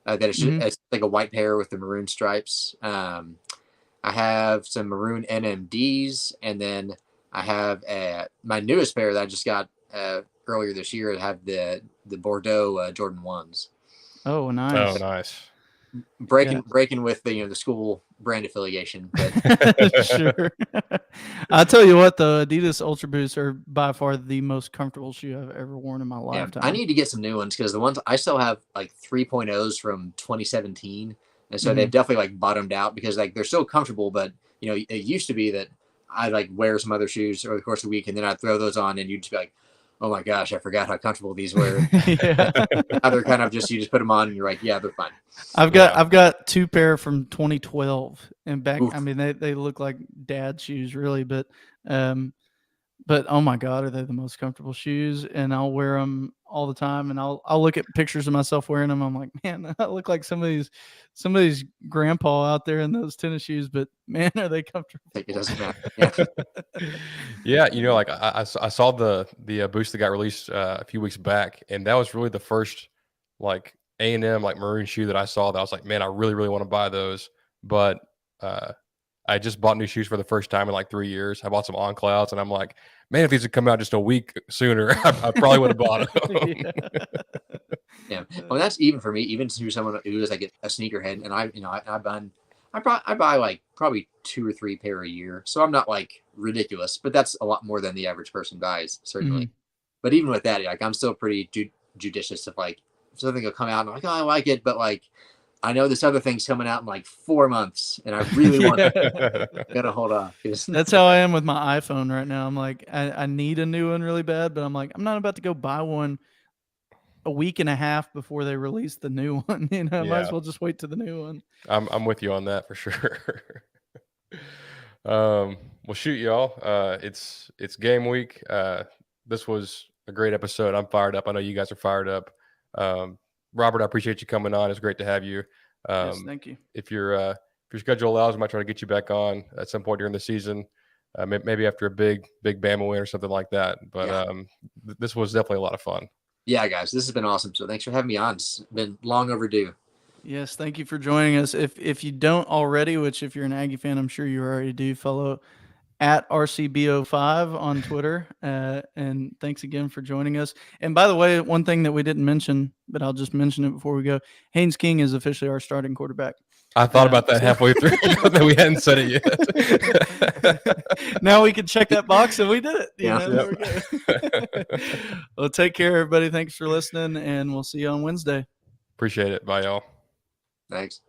that is it's like a white pair with the maroon stripes. I have some maroon NMDs, and then I have my newest pair that I just got earlier this year. I have the Bordeaux Jordan 1s. Oh, nice. Oh, nice. Breaking with the school brand affiliation. Sure. I'll tell you what, the Adidas Ultra Boosts are by far the most comfortable shoe I've ever worn in my lifetime. I need to get some new ones, because the ones I still have like 3.0s from 2017, and so they've definitely like bottomed out, because like they're still comfortable, but it used to be that I like wear some other shoes over the course of the week, and then I'd throw those on, and you'd just be like, oh my gosh, I forgot how comfortable these were. Now they're kind of you just put them on and you're like, yeah, they're fine. I've got 2 pair from 2012, and back. Oof. I mean, they look like dad shoes, really, but oh my God, are they the most comfortable shoes? And I'll wear them all the time, and I'll look at pictures of myself wearing them. I'm like, man, I look like somebody's grandpa out there in those tennis shoes, but man, are they comfortable? It doesn't matter. Yeah, like I saw the boost that got released a few weeks back, and that was really the first like A&M like maroon shoe that I saw that I was like, man, I really really want to buy those, but I just bought new shoes for the first time in like 3 years. I bought some On Clouds, and I'm like, man, if these had come out just a week sooner, I probably would have bought them. Yeah. Well, that's even for me, even to someone who is like a sneakerhead, and I buy like probably 2 or 3 pair a year. So I'm not like ridiculous, but that's a lot more than the average person buys, certainly. Mm-hmm. But even with that, like I'm still pretty judicious of like, something will come out and I'm like, oh, I like it, but like, I know this other thing's coming out in like 4 months, and I really want to. Gotta hold off. That's how I am with my iPhone right now. I'm like, I need a new one really bad, but I'm like, I'm not about to go buy one a week and a half before they release the new one. You know, I might as well just wait to the new one. I'm with you on that for sure. Well, shoot, y'all. It's game week. This was a great episode. I'm fired up. I know you guys are fired up. Robert, I appreciate you coming on. It's great to have you. Yes, thank you. If your schedule allows, I might try to get you back on at some point during the season, maybe after a big Bama win or something like that. But this was definitely a lot of fun. Yeah, guys, this has been awesome. So thanks for having me on. It's been long overdue. Yes, thank you for joining us. If you don't already, which if you're an Aggie fan, I'm sure you already do, follow at RCBO5 on Twitter. And thanks again for joining us. And by the way, one thing that we didn't mention, but I'll just mention it before we go, Haynes King is officially our starting quarterback. I thought about that halfway through, that we hadn't said it yet. Now we can check that box, and we did it. Yep. Well, take care, everybody. Thanks for listening, and we'll see you on Wednesday. Appreciate it. Bye, y'all. Thanks.